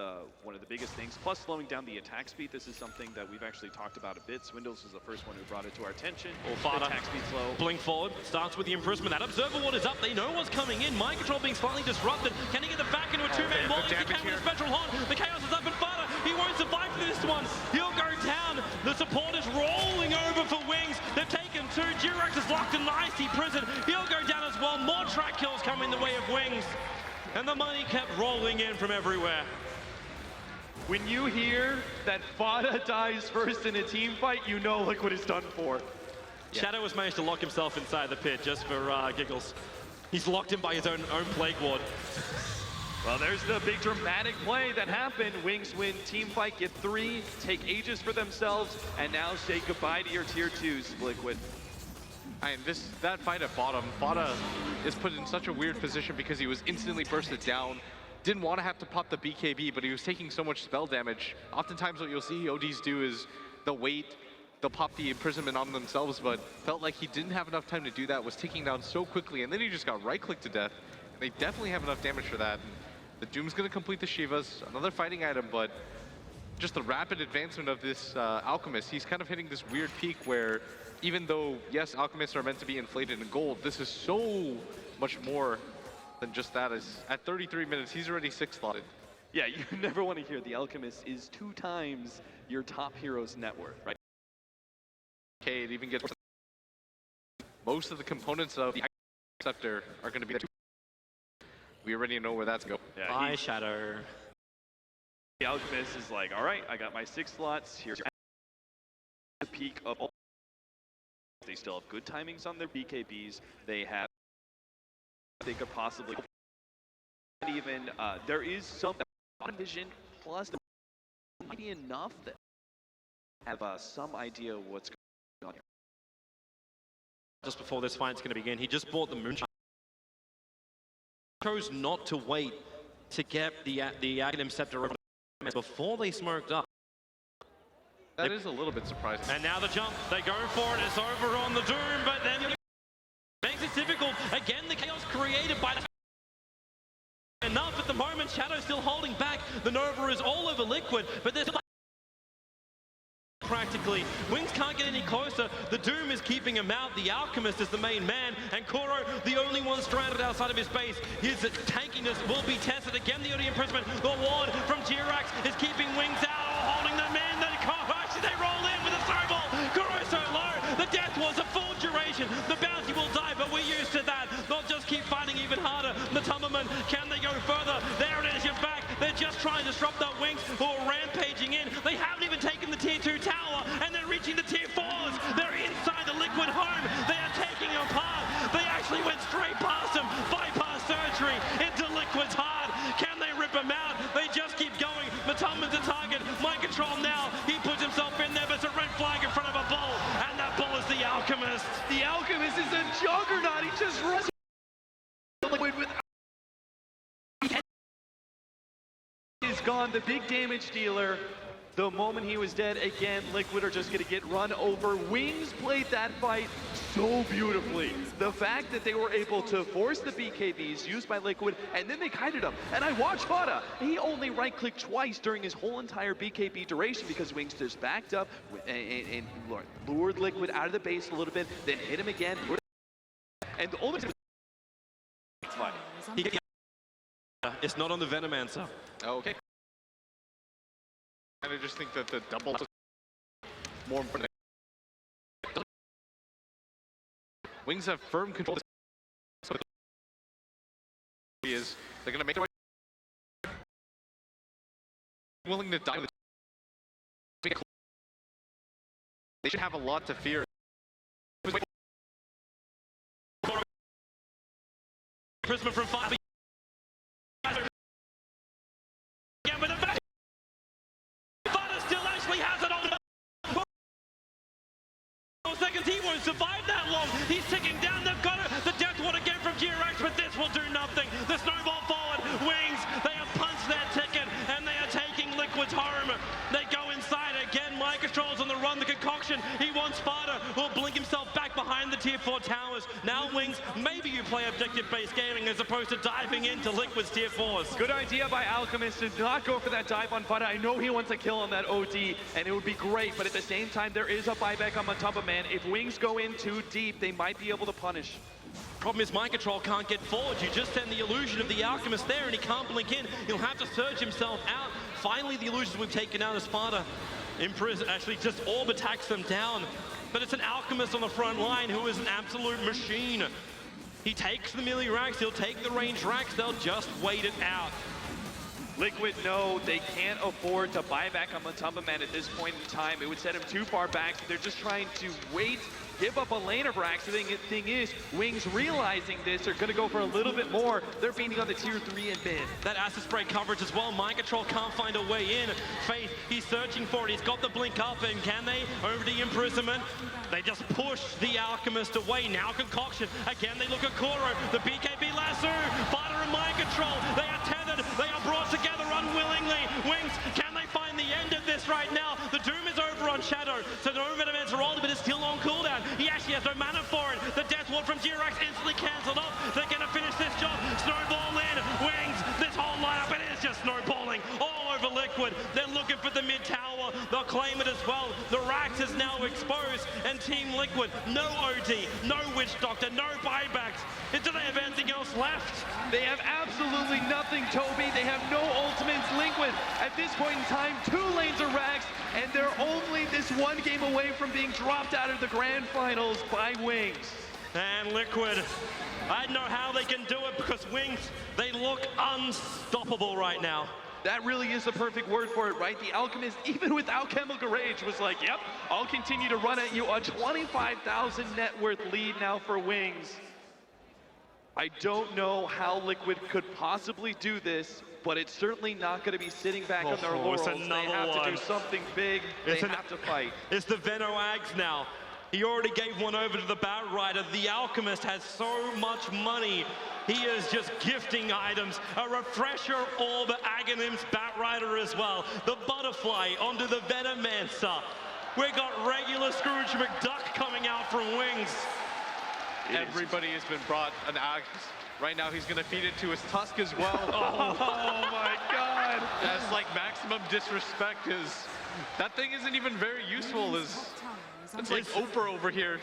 one of the biggest things. Plus, slowing down the attack speed. This is something that we've actually talked about a bit. Swindles was the first one who brought it to our attention. Fada, attack speed slow. Blink forward, starts with the imprisonment. That Observer Ward is up. They know what's coming in. Mind control being slightly disrupted. Can he get the back into a two-man wall? He can with a special horn. The Chaos is up, and Fada, he won't survive for this one. He'll go down. The support is rolling over for Wings. They've taken two. Jirax is locked in nicely prison. He'll go down as well. More track kills coming the way of Wings. And the money kept rolling in from everywhere. When you hear that Fada dies first in a team fight, you know Liquid is done for. Yeah. Shadow has managed to lock himself inside the pit just for giggles. He's locked in by his own Plague Ward. Well, there's the big dramatic play that happened. Wings win team fight, get 3, take Aegis for themselves, and now say goodbye to your tier 2s, Liquid. And that fight at bottom, Fada is put in such a weird position because he was instantly bursted down. Didn't want to have to pop the BKB, but he was taking so much spell damage. Oftentimes what you'll see ODs do is they'll wait, they'll pop the imprisonment on themselves, but felt like he didn't have enough time to do that, was ticking down so quickly, and then he just got right-clicked to death. And they definitely have enough damage for that. And the Doom's going to complete the Shivas, another fighting item, but just the rapid advancement of this Alchemist, he's kind of hitting this weird peak where even though, yes, Alchemists are meant to be inflated in gold, this is so much more than just that. At 33 minutes, he's already 6-slotted. Yeah, you never want to hear the Alchemist is 2 times your top hero's net worth, right? Okay, it even gets most of the components of the sector are going to be. We already know where that's going. Yeah, Bye, Shadow. the Alchemist is like, all right, I got my 6 slots. Here's the peak of all. They still have good timings on their BKBs. They could possibly, and even there is some vision plus there might be enough that have some idea of what's going on here. Just before this fight's going to begin, he just bought the Moonshine. Chose not to wait to get the Aghanim Scepter over before they smoked up. That is a little bit surprising. And now the jump, they go for it, it's over on the Doom, but then makes it difficult. Again, the chaos created by the enough at the moment. Shadow still holding back. The Nova is all over Liquid, but there's practically. Wings can't get any closer. The Doom is keeping him out. The Alchemist is the main man, and Kuro, the only one stranded outside of his base. His tankiness will be tested. Again, the only imprisonment. The ward from Jirax is keeping Wings out, holding the man. They roll in with a snowball. Kuro so low. The death was a full duration. The bounty will die, but we're used to that. They'll just keep fighting even harder. The Tumberman, can they go further? There it is, you're back. They're just trying to disrupt the Wings who are rampaging in. They haven't even taken the tier 2 tower, and they're reaching the tier 4s. They're inside the Liquid home. They are taking them apart. They actually went straight past them. Bypass surgery into Liquid's heart. Can they rip them out? They just keep going. Matumman's a target. Mind control now. He puts himself in there, but it's a red flag in front of a bull, and that bull is the Alchemist. The Alchemist is a juggernaut. He just runs Liquid with. Is gone. The big damage dealer. The moment he was dead, again, Liquid are just going to get run over. Wings played that fight so beautifully. The fact that they were able to force the BKBs used by Liquid, and then they kited them. And I watched Fada. He only right-clicked twice during his whole entire BKB duration because Wings just backed up and lured Liquid out of the base a little bit, then hit him again. And the only fight. It's not on the Venomancer. Okay. And I just think that the double is more important. Wings have firm control. So is they're going to make their way. Willing to die with it. They should have a lot to fear. Prisma from 5. Again with a back. Fada still actually has it on. Seconds, he won't survive that long. He's ticking down. They've got it. The death ward again from Jirax, but this will do nothing. The snowball forward. Wings, they have punched their ticket, and they are taking Liquid's home. They go inside again. Mind control's on the run. The concoction. He wants Sparta. Will blink himself back behind the tier 4 towers. Now Wings, maybe you play objective-based gaming as opposed to diving into Liquid's tier 4s. Good idea by Alchemist to not go for that dive on Fada. I know he wants a kill on that OD, and it would be great, but at the same time, there is a buyback on Matumba, man. If Wings go in too deep, they might be able to punish. Problem is Mind Control can't get forward. You just send the illusion of the Alchemist there, and he can't blink in. He'll have to surge himself out. Finally, the illusions we've taken out of Sparta. Imprison actually just orb attacks them down. But it's an Alchemist on the front line who is an absolute machine. He takes the melee racks, he'll take the range racks, they'll just wait it out. Liquid know they can't afford to buy back on Matumba Man at this point in time. It would set him too far back. They're just trying to wait, give up a lane of racks. The thing is, Wings realizing this are going to go for a little bit more. They're beating on the tier 3 and mid. That acid spray coverage as well. Mind Control can't find a way in. Faith, he's searching for it. He's got the blink up, and can they? Over the imprisonment. They just push the Alchemist away. Now Concoction. Again, they look at Kuro. The BKB lasso. Fighter and Mind Control. They are tethered. They are brought together unwillingly. Wings, can they find the end of this right now? The Doom is over on Shadow. So the Venomancer rolled, but it's still on cooldown. He actually has no mana for it. The Death Ward from Jirax instantly cancelled off. They're going to finish this job. Snowball in. Wings, this whole lineup, it is just snowballing all over Liquid. They're looking for the mid tower. They'll claim it as well. The Rax is now exposed, and Team Liquid, no OD, no Witch Doctor, no buybacks. Do they have anything else left? They have absolutely nothing, Toby. They have no ultimates. Liquid, at this point in time, 2 lanes are Rax, and they're only this 1 game away from being dropped out of the grand finals by Wings. And Liquid, I don't know how they can do it because Wings, they look unstoppable right now. That really is the perfect word for it, right? The Alchemist, even without Chemical Rage, was like, yep, I'll continue to run at you. A 25,000 net worth lead now for Wings. I don't know how Liquid could possibly do this, but it's certainly not going to be sitting back on their laurels. They have to do something big. They have to fight. It's the Veno Ags now. He already gave one over to the Batrider. The Alchemist has so much money. He is just gifting items. A Refresher Orb, Aghanim's Batrider as well. The Butterfly onto the Venomancer. We got regular Scrooge McDuck coming out from Wings. Everybody has been brought an Axe. Right now, he's going to feed it to his Tusk as well. Oh my God. That's like maximum disrespect. That thing isn't even very useful. It's like Oprah over here.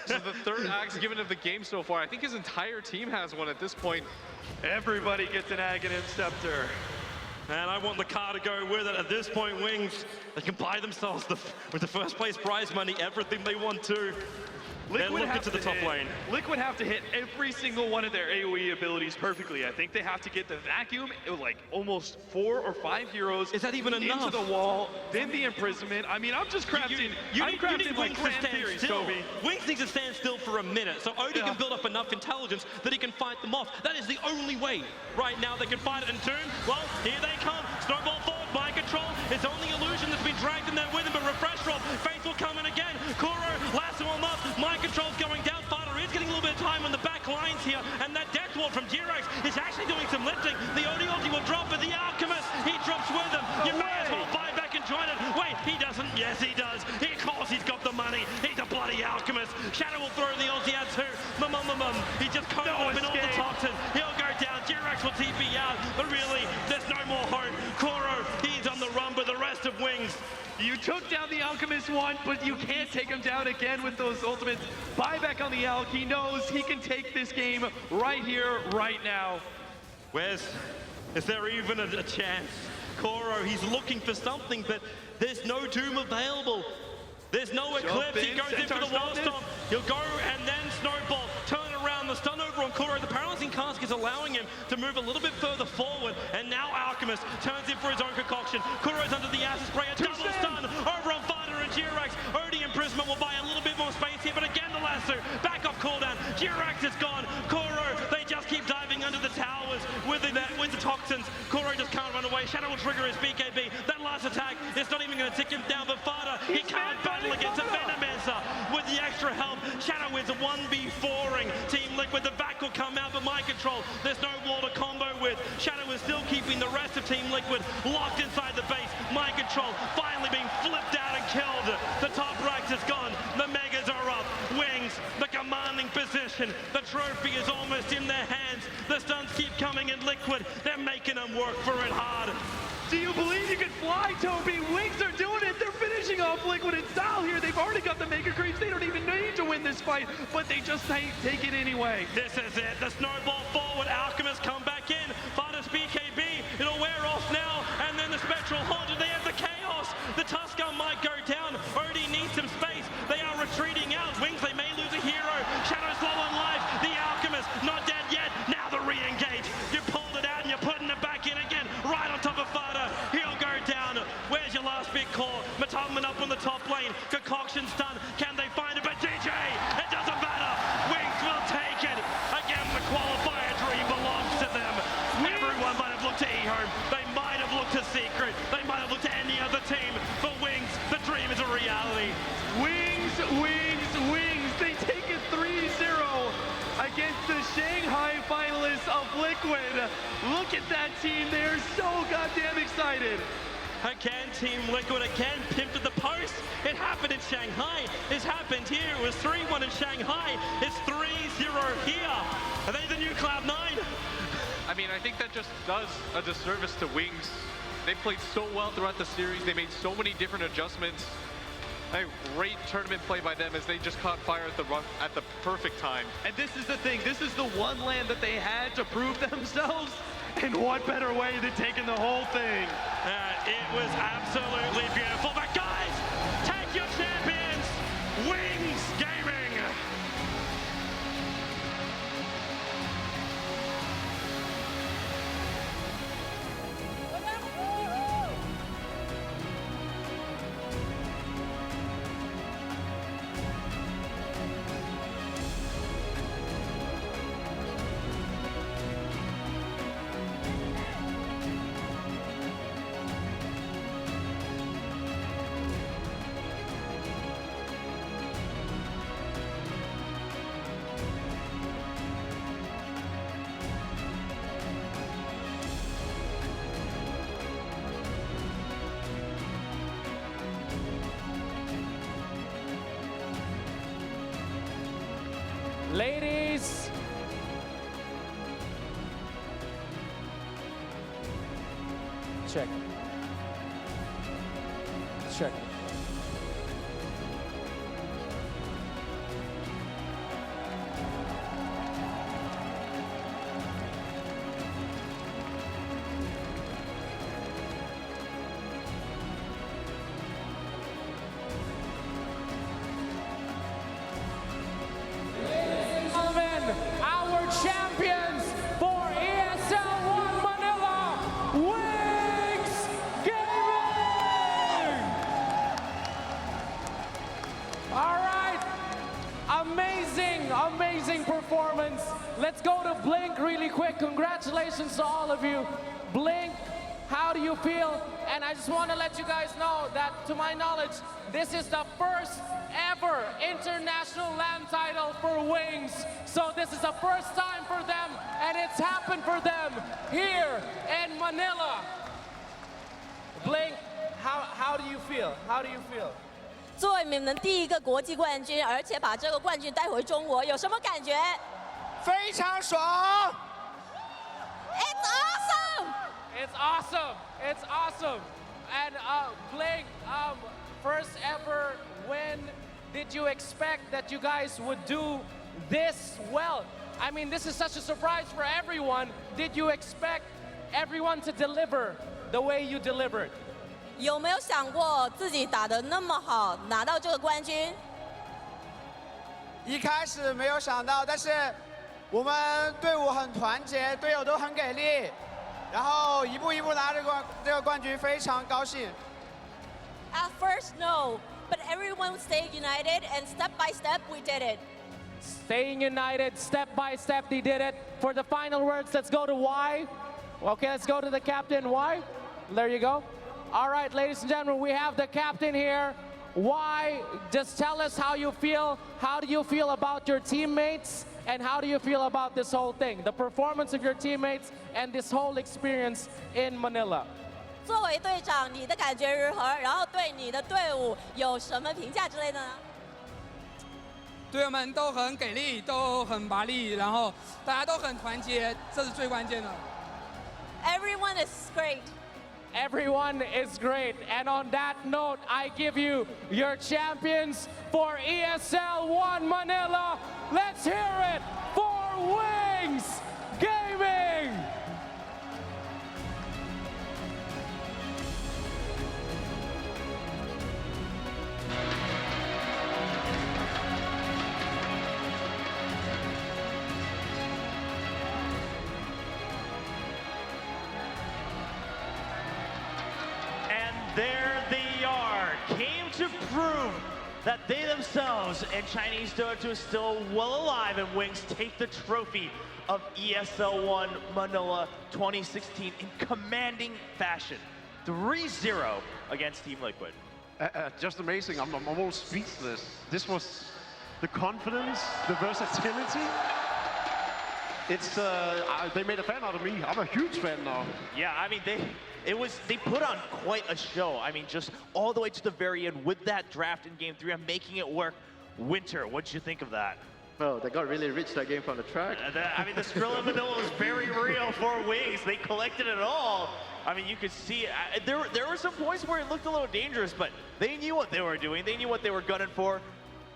This is the 3rd Axe given of the game so far. I think his entire team has one at this point. Everybody gets an Aghanim Scepter. And I want the car to go with it. At this point, Wings, they can buy themselves with the first place prize money, everything they want to. Then look into the top lane. Liquid have to hit every single one of their AoE abilities perfectly. I think they have to get the vacuum, like almost 4 or 5 heroes. Is that even enough? Into the wall, then the imprisonment. I mean, I'm just crafting. I'm crafting like grand theories, Toby. Wings needs to stand still for a minute, so Odie can build up enough intelligence that he can fight them off. That is the only way right now they can fight it in Doom. Well, here they come. Snowball forward, mind control. It's only Illusion that's been dragged in there with him, but Refresh Roll. Faithful coming again. Kuro, lasso him up. Mind control's going down. Fada is getting a little bit of time on the back lines here, and that Death Ward from G-Rex is actually doing some lifting. The Odie will drop, but the Alchemist, he drops with him. You may as well buy back and join it. Wait, he doesn't. Yes, he does. Of course, he's got the money. He's a bloody Alchemist. Shadow will throw the ulti out too. He just caught up in all the toxins. He'll go down. G-Rex will TP out, but really, there's no more hope. Kuro, he's on the run, but the rest of Wings. You took down the Alchemist one, but you can't take him down again with those ultimates. Buyback on the Alch. He knows he can take this game right here, right now. Is there even a chance? Kuro, he's looking for something, but there's no Doom available. There's no Eclipse. He goes in for the wall stomp. He'll go and then Snowball. Turn around. The stun over on Kuro. The paralyzing cask is allowing him to move a little bit further forward. And now Alchemist turns in for his own concoction. Kuro's under the acid spray. A double stun over on Fighter and G-Rex. Odie Imprisonment will buy a little bit more space here, but again the lasso. Back off cooldown. G-Rex is gone. Kuro, they just keep diving under the towers with the toxins. Kuro just can't run away. Shadow will trigger his BKB. That last attack is not even going to tick him down, but Fada, he can't battle against a Venomancer with the extra help. Shadow is 1v4ing Team Liquid. The back will come out, but mind control, there's no wall to combo with. Shadow is still keeping the rest of Team Liquid locked inside the base. Mind control finally being flipped out and killed. The top Rax is gone. The Megas are up. Wings, the commanding position. The trophy is almost in their hands. The stuns keep coming in Liquid. They're making them work for it hard. Do you believe you can fly, Toby? Wings are doing it. They're finishing off Liquid in style here. They've already got the Mega Creeps. They don't even need to win this fight, but they just take it anyway. This is it. The snowball forward. Alchemist come back in. Fada's BKB. It'll wear off now. And then the Spectral Haunter. They have the Chaos. The Tusker might go down. Odie needs some space. They are retreating out. Wings, they may lose a hero. Shadow's low on life. The Alchemist not dead yet. Now the re-engage. You pulled it out and you're putting it back in again. Right on top of Fada. He'll go down. Where's your last big core? Matulman up on the top lane. Concoction stun. Can they find it? But DJ, it doesn't matter. Wings will take it. Again, the qualifier dream belongs to them. Everyone might have looked to eHome. They might have looked to Secret. They might have looked to any other team. For Wings, the dream is a reality. Wings, Wings, Wings. They take it 3-0 against the Shanghai finalists of Liquid. Look at that team. They're so goddamn excited. Again, Team Liquid again pimped at the post. It happened in Shanghai. It's happened here. It was 3-1 in Shanghai. It's 3-0 here. Are they the new Cloud9? I mean, I think that just does a disservice to Wings. They played so well throughout the series. They made so many different adjustments. A great tournament play by them as they just caught fire at the perfect time. And this is the thing, this is the one land that they had to prove themselves. And what better way than taking the whole thing? It was absolutely beautiful. But guys, take your champions, Wings Gaming. Ladies, check. Check. Our champions for ESL One Manila, Wings Gaming! All right, amazing performance. Let's go to Blink really quick. Congratulations to all of you. Blink, how do you feel? And I just want to let you guys know that, to my knowledge, this is the first ever international land title for Wings. So this is the first time for them, and it's happened for them here in Manila. Blink, how do you feel? How do you feel? 作为你们第一个国际冠军，而且把这个冠军带回中国，有什么感觉？非常爽 It's awesome! It's awesome. It's awesome. And Blink, first ever win. Did you expect that you guys would do this well? I mean, this is such a surprise for everyone. Did you expect everyone to deliver the way you delivered? 有没有想过自己打得那么好，拿到这个冠军？一开始没有想到，但是我们队伍很团结，队友都很给力，然后一步一步拿这个冠军，非常高兴。At first, no, but everyone stayed united, and step by step, we did it. Staying united, step by step, they did it. For the final words, let's go to Y. Okay, let's go to the captain, Y. There you go. All right, ladies and gentlemen, we have the captain here. Y, just tell us how you feel. How do you feel about your teammates? And how do you feel about this whole thing? The performance of your teammates and this whole experience in Manila. 作为队长，你的感觉如何？然后对你的队伍有什么评价之类的呢？队友们都很给力，都很麻利，然后大家都很团结，这是最关键的。Everyone is great. Everyone is great. And on that note, I give you your champions for ESL One Manila. Let's hear it for Wings Gaming! There they are, came to prove that they themselves and Chinese Dota is still well alive, and Wings take the trophy of ESL One Manila 2016 in commanding fashion. 3-0 against Team Liquid. Just amazing. I'm almost speechless. This was the confidence, the versatility. It's they made a fan out of me. I'm a huge fan now. Yeah, I mean they put on quite a show. I mean, just all the way to the very end with that draft in Game 3 and making it work. Winter, what'd you think of that? Well, they got really rich that game from the track. I mean, the Skrilla Manila was very real for Wings. They collected it all I mean, you could see there were some points where it looked a little dangerous, but they knew what they were doing. They knew what they were gunning for.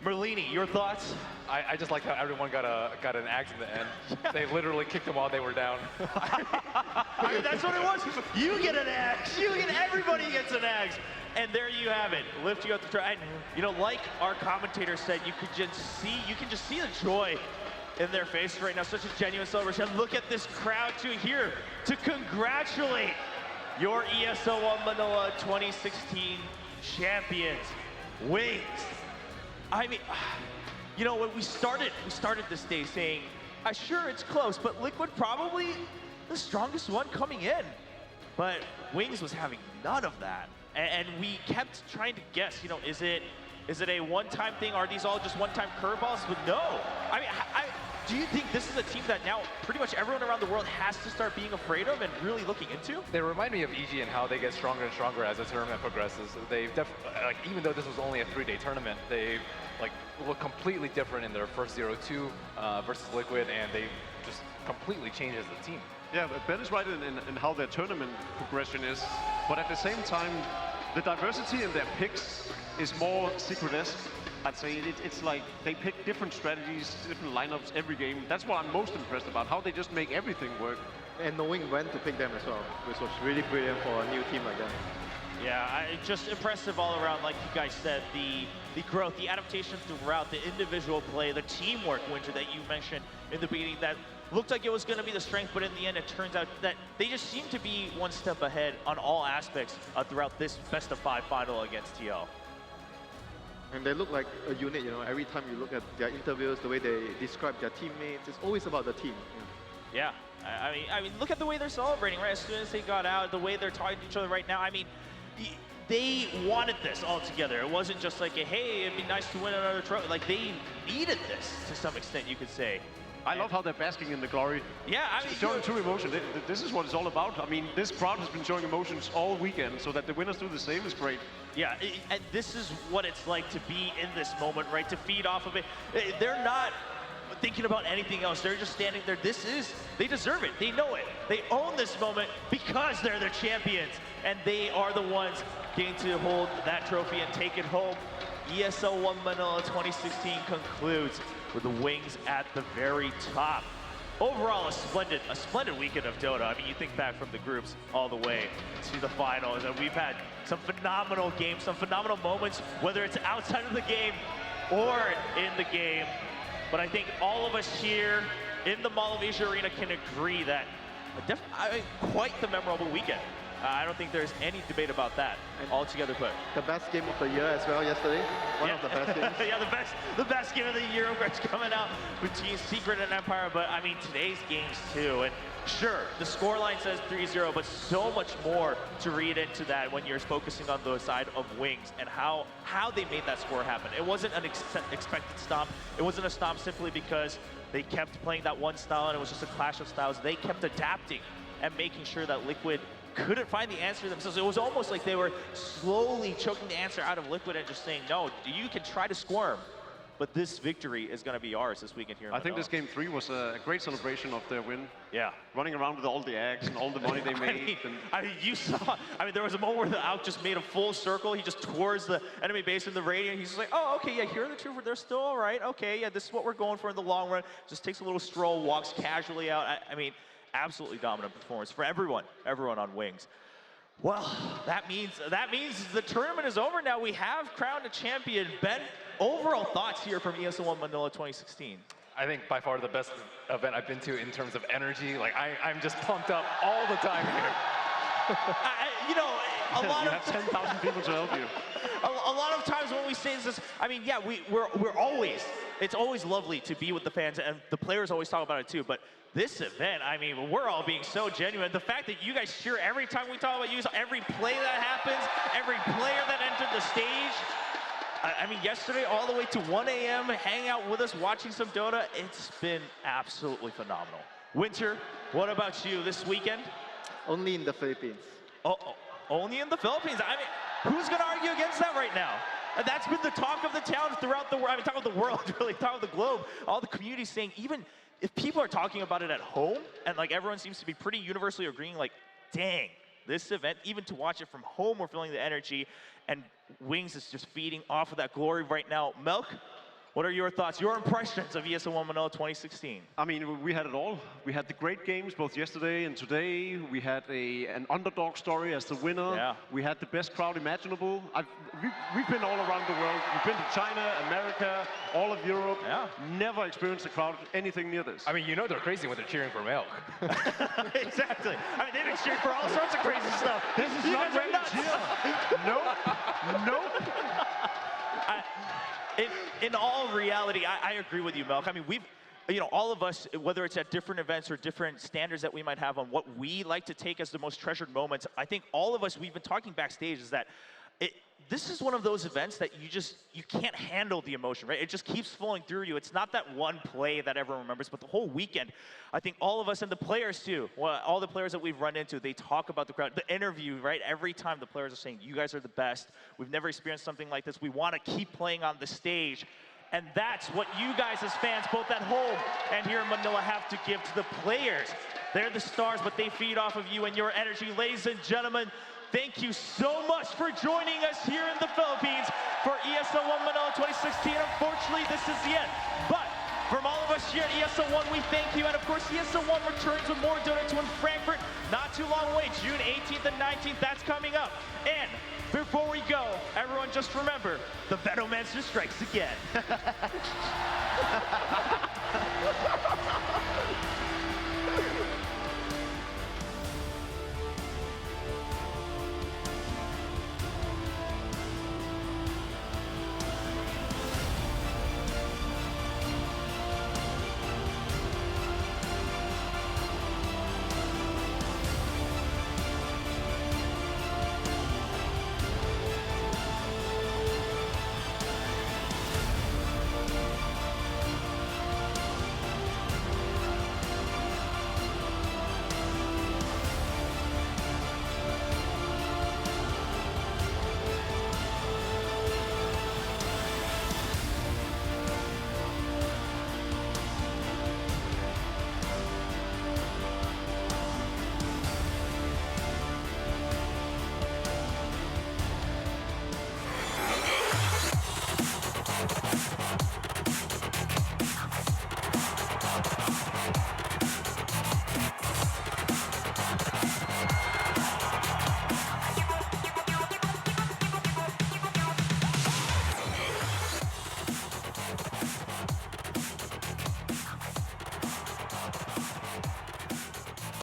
Merlini, your thoughts? I just like how everyone got an axe in the end. They literally kicked them while they were down. I mean, that's what it was. You get an axe. Everybody gets an axe. And there you have it. Lift you up the try. You know, like our commentator said, you can just see the joy in their faces right now. Such a genuine celebration. Look at this crowd too here to congratulate your ESL One Manila 2016 champions, Wings. I mean, you know, when we started this day saying, sure, it's close, but Liquid probably the strongest one coming in. But Wings was having none of that. And we kept trying to guess, you know, is it a one-time thing? Are these all just one-time curveballs? But no. I mean, do you think this is a team that now pretty much everyone around the world has to start being afraid of and really looking into? They remind me of EG and how they get stronger and stronger as the tournament progresses. They've like, even though this was only a 3-day tournament, they like look completely different in their first 0-2 versus Liquid, and they just completely changed as a team. Yeah, but Ben is right in how their tournament progression is, but at the same time, the diversity in their picks is more secret-esque. I'd say it's like they pick different strategies, different lineups every game. That's what I'm most impressed about, how they just make everything work. And knowing when to pick them as well, which was really brilliant for a new team like that. Yeah, just impressive all around, like you guys said, the growth, the adaptation throughout, the individual play, the teamwork, Winter, that you mentioned in the beginning, that looked like it was going to be the strength, but in the end, it turns out that they just seem to be one step ahead on all aspects throughout this best-of-5 final against TL. And they look like a unit, you know, every time you look at their interviews, the way they describe their teammates, it's always about the team. Yeah, I mean, look at the way they're celebrating, right? As soon as they got out, the way they're talking to each other right now, I mean, they wanted this all together. It wasn't just like, hey, it'd be nice to win another trophy. Like, they needed this to some extent, you could say. I love how they're basking in the glory. Yeah, I mean, showing true emotion. This is what it's all about. I mean, this crowd has been showing emotions all weekend, so that the winners do the same is great. Yeah, and this is what it's like to be in this moment, right? To feed off of it. They're not thinking about anything else. They're just standing there. They deserve it. They know it. They own this moment because they're the champions, and they are the ones getting to hold that trophy and take it home. ESL One Manila 2016 concludes with the Wings at the very top. Overall, a splendid weekend of Dota. I mean, you think back from the groups all the way to the finals, and we've had some phenomenal games, some phenomenal moments, whether it's outside of the game or in the game. But I think all of us here in the Mall of Asia Arena can agree that quite the memorable weekend. I don't think there's any debate about that, altogether put. The best game of the year as well yesterday. One of the best games. Yeah, the best game of the year, of course, coming out between Secret and Empire. But I mean, today's games too. And sure, the scoreline says 3-0, but so much more to read into that when you're focusing on the side of Wings and how they made that score happen. It wasn't an expected stomp. It wasn't a stomp simply because they kept playing that one style and it was just a clash of styles. They kept adapting and making sure that Liquid couldn't find the answer themselves. It was almost like they were slowly choking the answer out of Liquid and just saying, no, you can try to squirm, but this victory is going to be ours this weekend here in I think this game 3 was a great celebration of their win. Yeah. Running around with all the eggs and all the money they made. I mean, you saw, there was a moment where the Alk just made a full circle. He just towards the enemy base in the radiant. He's just like, oh, okay, yeah, here are the two, they're still all right. Okay, yeah, this is what we're going for in the long run. Just takes a little stroll, walks casually out. I mean, absolutely dominant performance for everyone on Wings. Well, that means the tournament is over now. We have crowned a champion. Ben, overall thoughts here from ESL One Manila 2016? I think by far the best event I've been to in terms of energy. Like, I'm just pumped up all the time here. You know, a lot you of have 10,000 people to help you. A lot of times when we say this, I mean, yeah, we're always, it's always lovely to be with the fans, and the players always talk about it too, but this event, I mean, we're all being so genuine. The fact that you guys cheer every time we talk about you, every play that happens, every player that entered the stage. I mean, yesterday all the way to 1 a.m., hanging out with us, watching some Dota, it's been absolutely phenomenal. Winter, what about you this weekend? Only in the Philippines. Oh, only in the Philippines. I mean, who's going to argue against that right now? And that's been the talk of the town throughout the world. I mean, talk of the world, really, talk of the globe. All the communities saying, even if people are talking about it at home, and like everyone seems to be pretty universally agreeing, like, dang, this event, even to watch it from home, we're feeling the energy, and Wings is just feeding off of that glory right now. Milk, what are your thoughts, your impressions of ESL One Manila 2016? I mean, we had it all. We had the great games both yesterday and today. We had an underdog story as the winner. Yeah. We had the best crowd imaginable. We've been all around the world. We've been to China, America, all of Europe. Yeah. Never experienced a crowd anything near this. I mean, you know they're crazy when they're cheering for Milk. Exactly. I mean, they've been cheering for all sorts of crazy stuff. This is not ready to cheer. Nope. In all reality, I agree with you, Milk. I mean, all of us, whether it's at different events or different standards that we might have on what we like to take as the most treasured moments, I think all of us, we've been talking backstage, is that this is one of those events that you can't handle the emotion, right? It just keeps flowing through you. It's not that one play that everyone remembers, but the whole weekend. I think all of us, and the players too, all the players that we've run into, they talk about the crowd, the interview, right? Every time the players are saying, you guys are the best. We've never experienced something like this. We want to keep playing on the stage. And that's what you guys as fans, both at home and here in Manila, have to give to the players. They're the stars, but they feed off of you and your energy. Ladies and gentlemen, thank you so much for joining us here in the Philippines for ESL One Manila 2016. Unfortunately, this is the end. But from all of us here at ESL One, we thank you. And of course, ESL One returns with more Dota 2 in Frankfurt. Not too long away, June 18th and 19th. That's coming up. And before we go, everyone just remember, the Venomancer strikes again.